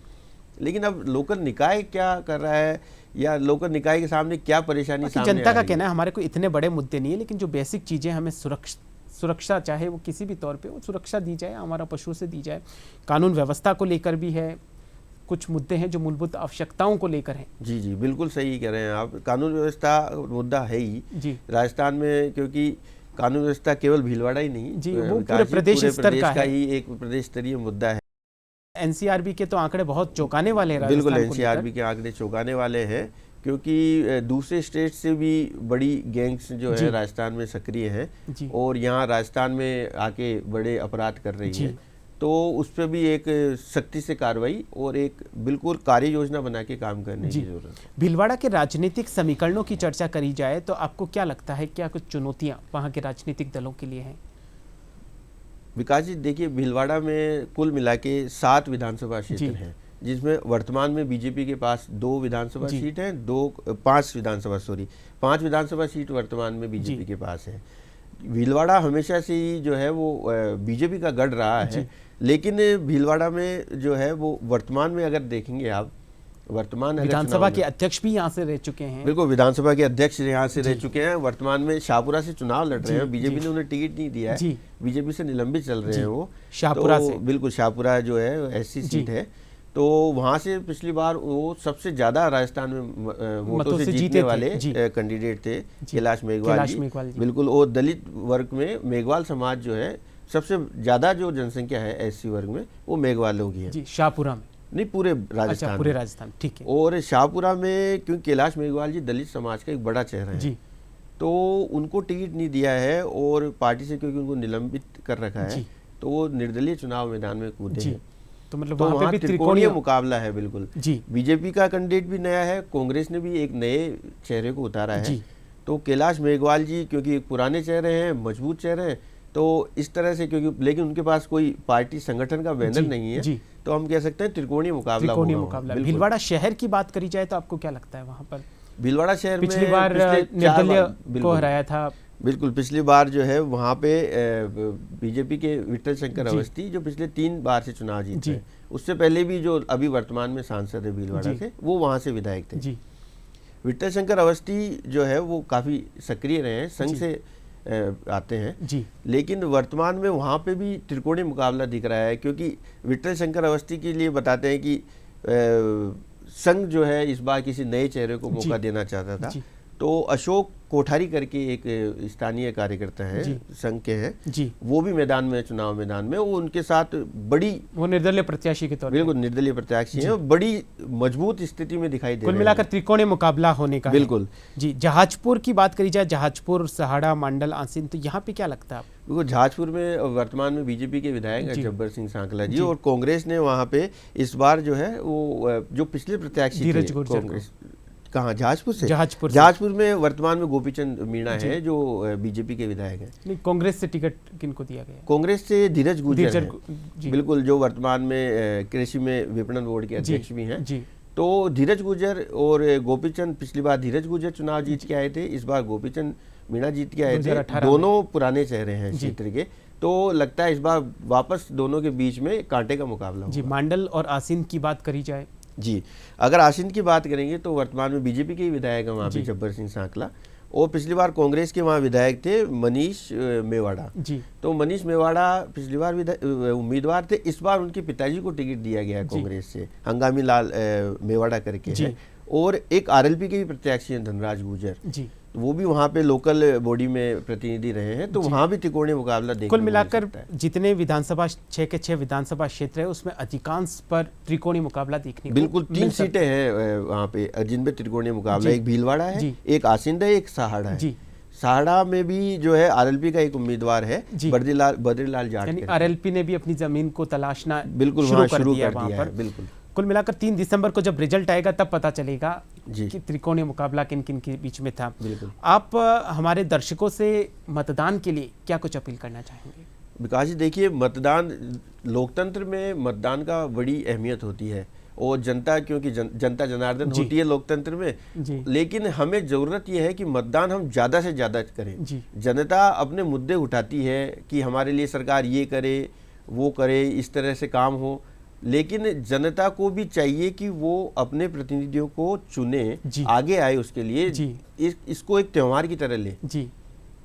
Speaker 9: लेकिन अब लोकल निकाय क्या कर रहा है या लोकल निकाय के सामने क्या परेशानी सामने
Speaker 1: जनता का कहना है हमारे को इतने बड़े मुद्दे नहीं है, लेकिन जो बेसिक चीज़ें हमें सुरक्षा चाहे वो किसी भी तौर पे वो सुरक्षा दी जाए, हमारा पशुओं से दी जाए। कानून व्यवस्था को लेकर भी है, कुछ मुद्दे हैं जो मूलभूत आवश्यकताओं को लेकर हैं।
Speaker 9: जी जी, बिल्कुल सही कह रहे हैं आप। कानून व्यवस्था मुद्दा है ही जी राजस्थान में, क्योंकि कानून व्यवस्था केवल भीलवाड़ा ही नहीं
Speaker 1: जी, वो पूरे प्रदेश स्तर का
Speaker 9: ही एक प्रदेश स्तरीय मुद्दा है।
Speaker 1: एनसीआरबी के तो आंकड़े बहुत चौंकाने वाले हैं।
Speaker 9: बिल्कुल, एनसीआरबी के आंकड़े चौंकाने वाले हैं, क्योंकि दूसरे स्टेट से भी बड़ी गैंग्स जो है राजस्थान में सक्रिय हैं और यहाँ राजस्थान में आके बड़े अपराध कर रही है। तो उस पर भी एक सख्ती से कार्रवाई और एक बिल्कुल कार्य योजना बना के काम करने की जरूरत है।
Speaker 1: भीलवाड़ा के राजनीतिक समीकरणों की चर्चा करी जाए तो आपको क्या लगता है, क्या कुछ चुनौतियां वहां के राजनीतिक दलों के लिए हैं?
Speaker 9: विकास जी देखिए, भीलवाड़ा में कुल मिला के 7 विधानसभा क्षेत्र हैं, जिसमें वर्तमान में बीजेपी के पास 2 विधानसभा सीट हैं, 5 विधानसभा सीट वर्तमान में बीजेपी के पास है। भीलवाड़ा हमेशा से ही जो है वो बीजेपी का गढ़ रहा है, लेकिन भीलवाड़ा में जो है वो वर्तमान में अगर देखेंगे आप, वर्तमान
Speaker 1: विधानसभा के अध्यक्ष भी यहाँ से रह चुके हैं।
Speaker 9: बिल्कुल, विधानसभा के अध्यक्ष यहाँ से रह चुके हैं। वर्तमान में शाहपुरा से चुनाव लड़ रहे हैं, बीजेपी ने उन्हें टिकट नहीं दिया है, बीजेपी से निलंबित चल रहे हैं वो
Speaker 1: शाहपुरा से।
Speaker 9: बिल्कुल, शाहपुरा जो है ऐसी सीट है, तो वहाँ से पिछली बार वो सबसे ज्यादा राजस्थान में वोटों से जीतने वाले कैंडिडेट थे कैलाश मेघवाल जी। बिल्कुल, और दलित वर्ग में मेघवाल समाज जो है सबसे ज्यादा जो जनसंख्या है एससी वर्ग में वो मेघवालों की है।
Speaker 1: शाहपुरा में
Speaker 9: नहीं, पूरे राजस्थान।
Speaker 1: पूरे राजस्थान, ठीक है।
Speaker 9: और शाहपुरा में क्योंकि कैलाश मेघवाल जी दलित समाज का एक बड़ा चेहरा है, तो उनको टिकट नहीं दिया है और पार्टी से क्योंकि उनको निलंबित कर रखा है, तो वो निर्दलीय चुनाव मैदान में कूदे हैं।
Speaker 1: तो मतलब
Speaker 9: तो
Speaker 1: वहाँ
Speaker 9: पे भी त्रिकोणीय मुकाबला है। बिल्कुल बीजेपी का कैंडिडेट भी नया है, कांग्रेस ने भी एक नए चेहरे को उतारा है। तो कैलाश मेघवाल जी क्योंकि पुराने चेहरे हैं, मजबूत चेहरे हैं, तो इस तरह से क्योंकि लेकिन उनके पास कोई पार्टी संगठन का बैनर नहीं है, तो हम कह सकते हैं त्रिकोणीय मुकाबला होगा।
Speaker 1: भीलवाड़ा शहर की बात करी जाए तो आपको क्या लगता है वहाँ पर?
Speaker 9: भीलवाड़ा शहर में
Speaker 1: पिछली बार निर्दलीय को हराया था।
Speaker 9: बिल्कुल, पिछली बार जो है वहाँ पे बीजेपी के विट्ठल शंकर अवस्थी जो पिछले 3 बार से चुनाव जीते हैं, उससे पहले भी जो अभी वर्तमान में सांसद है भीलवाड़ा से, वो वहाँ से विधायक थे। विट्ठल शंकर अवस्थी जो है वो काफ़ी सक्रिय रहे हैं, संघ से आते हैं, लेकिन वर्तमान में वहाँ पे भी त्रिकोणीय मुकाबला दिख रहा है, क्योंकि विट्ठल शंकर अवस्थी के लिए बताते हैं कि संघ जो है इस बार किसी नए चेहरे को मौका देना चाहता था। तो अशोक कोठारी करके एक स्थानीय कार्यकर्ता है, संघ के हैं, वो भी मैदान में, चुनाव मैदान में, वो उनके साथ बड़ी,
Speaker 1: वो निर्दलीय प्रत्याशी के तौर पर,
Speaker 9: बिल्कुल निर्दलीय प्रत्याशी है, बड़ी मजबूत स्थिति में दिखाई दे रहे हैं।
Speaker 1: कुल मिलाकर त्रिकोणीय मुकाबला होने का।
Speaker 9: बिल्कुल
Speaker 1: जी। जहाजपुर की बात करी जाए, जहाजपुर, सहाड़ा, मांडल, आसीन, तो यहाँ पे क्या लगता है आपको?
Speaker 9: देखो, जहाजपुर में वर्तमान में बीजेपी के विधायक है जब्बर सिंह सांकला जी, और कांग्रेस ने वहाँ पे इस बार जो है वो जो पिछले प्रत्याशी थे, कहाँ, जहाजपुर में वर्तमान में गोपीचंद मीणा है जो बीजेपी के विधायक हैं।
Speaker 1: नहीं, कांग्रेस से टिकट किनको दिया गया?
Speaker 9: कांग्रेस से धीरज गुर्जर है। बिल्कुल, जो वर्तमान में कृषि में विपणन बोर्ड के अध्यक्ष भी हैं। तो धीरज गुर्जर और गोपीचंद, पिछली बार धीरज गुर्जर चुनाव जीत के आए थे, इस बार गोपीचंद मीणा जीत के आए थे। दोनों पुराने चेहरे हैं क्षेत्र के, तो लगता है इस बार वापस दोनों के बीच में कांटे का मुकाबला होगा।
Speaker 1: मांडल और आसीन की बात करी जाए
Speaker 9: जी, अगर आसीन की बात करेंगे तो वर्तमान में बीजेपी के ही विधायक हैं वहाँ पे जब्बर सिंह सांकला, और पिछली बार कांग्रेस के वहाँ विधायक थे मनीष मेवाड़ा जी। तो मनीष मेवाड़ा पिछली बार उम्मीदवार थे, इस बार उनके पिताजी को टिकट दिया गया है कांग्रेस से, हंगामी लाल मेवाड़ा करके है, और एक आरएलपी के भी प्रत्याशी हैं धनराज गुर्जर जी, वो भी वहाँ पे लोकल बॉडी में प्रतिनिधि रहे हैं, तो वहाँ भी त्रिकोणीय मुकाबला देखने
Speaker 1: कुल मिलाकर जितने विधानसभा 6 के 6 विधानसभा क्षेत्र है उसमें अधिकांश पर त्रिकोणीय मुकाबला देखने को
Speaker 9: बिल्कुल 3 सीटें हैं वहाँ पे जिनपे त्रिकोणीय मुकाबला, एक भीलवाड़ा है, एक आसिंद है, एक सहाड़ा है। सहाड़ा में भी जो है आरएलपी का एक उम्मीदवार है बद्रीलाल जाट,
Speaker 1: आरएलपी ने भी अपनी जमीन को तलाशना
Speaker 9: बिल्कुल शुरू कर दिया है। बिल्कुल,
Speaker 1: कुल मिलाकर 3 दिसंबर को जब रिजल्ट आएगा तब पता चलेगा कि त्रिकोणीय मुकाबला किन किन के बीच में था। आप हमारे दर्शकों से मतदान के लिए क्या कुछ अपील करना चाहेंगे?
Speaker 9: विकास जी देखिए, मतदान, लोकतंत्र में मतदान का बड़ी अहमियत होती है, और जनता, क्योंकि जनता जनार्दन होती है लोकतंत्र में, लेकिन हमें ज़रूरत यह है कि मतदान हम ज़्यादा से ज़्यादा करें। जनता अपने मुद्दे उठाती है कि हमारे लिए सरकार ये करे, वो करे, इस तरह से काम हो, लेकिन जनता को भी चाहिए कि वो अपने प्रतिनिधियों को चुने, आगे आए उसके लिए, इसको एक त्यौहार की तरह ले जी।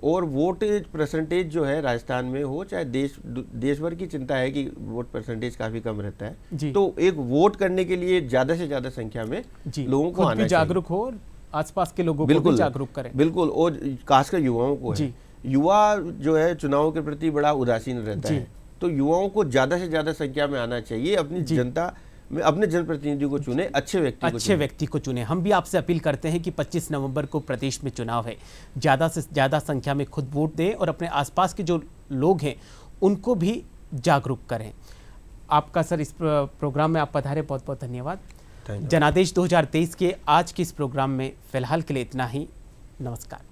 Speaker 9: और वोट परसेंटेज जो है राजस्थान में हो, चाहे देश भर की चिंता है कि वोट परसेंटेज काफी कम रहता है, तो एक वोट करने के लिए ज्यादा से ज्यादा संख्या में लोगों को आना
Speaker 1: जागरूक हो, आसपास के लोगों को भी जागरूक करें।
Speaker 9: बिल्कुल, और खासकर युवाओं को है, युवा जो है चुनाव के प्रति बड़ा उदासीन रहता है, तो युवाओं को ज्यादा से ज्यादा संख्या में आना चाहिए, अपनी जनता में अपने जनप्रतिनिधि को चुने, अच्छे व्यक्ति
Speaker 1: को चुने। हम भी आपसे अपील करते हैं कि 25 नवंबर को प्रदेश में चुनाव है, ज़्यादा से ज़्यादा संख्या में खुद वोट दें और अपने आसपास के जो लोग हैं उनको भी जागरूक करें। आपका सर इस प्रोग्राम में आप पधारे, बहुत बहुत धन्यवाद। जनादेश 2023 के आज के इस प्रोग्राम में फिलहाल के लिए इतना ही। नमस्कार।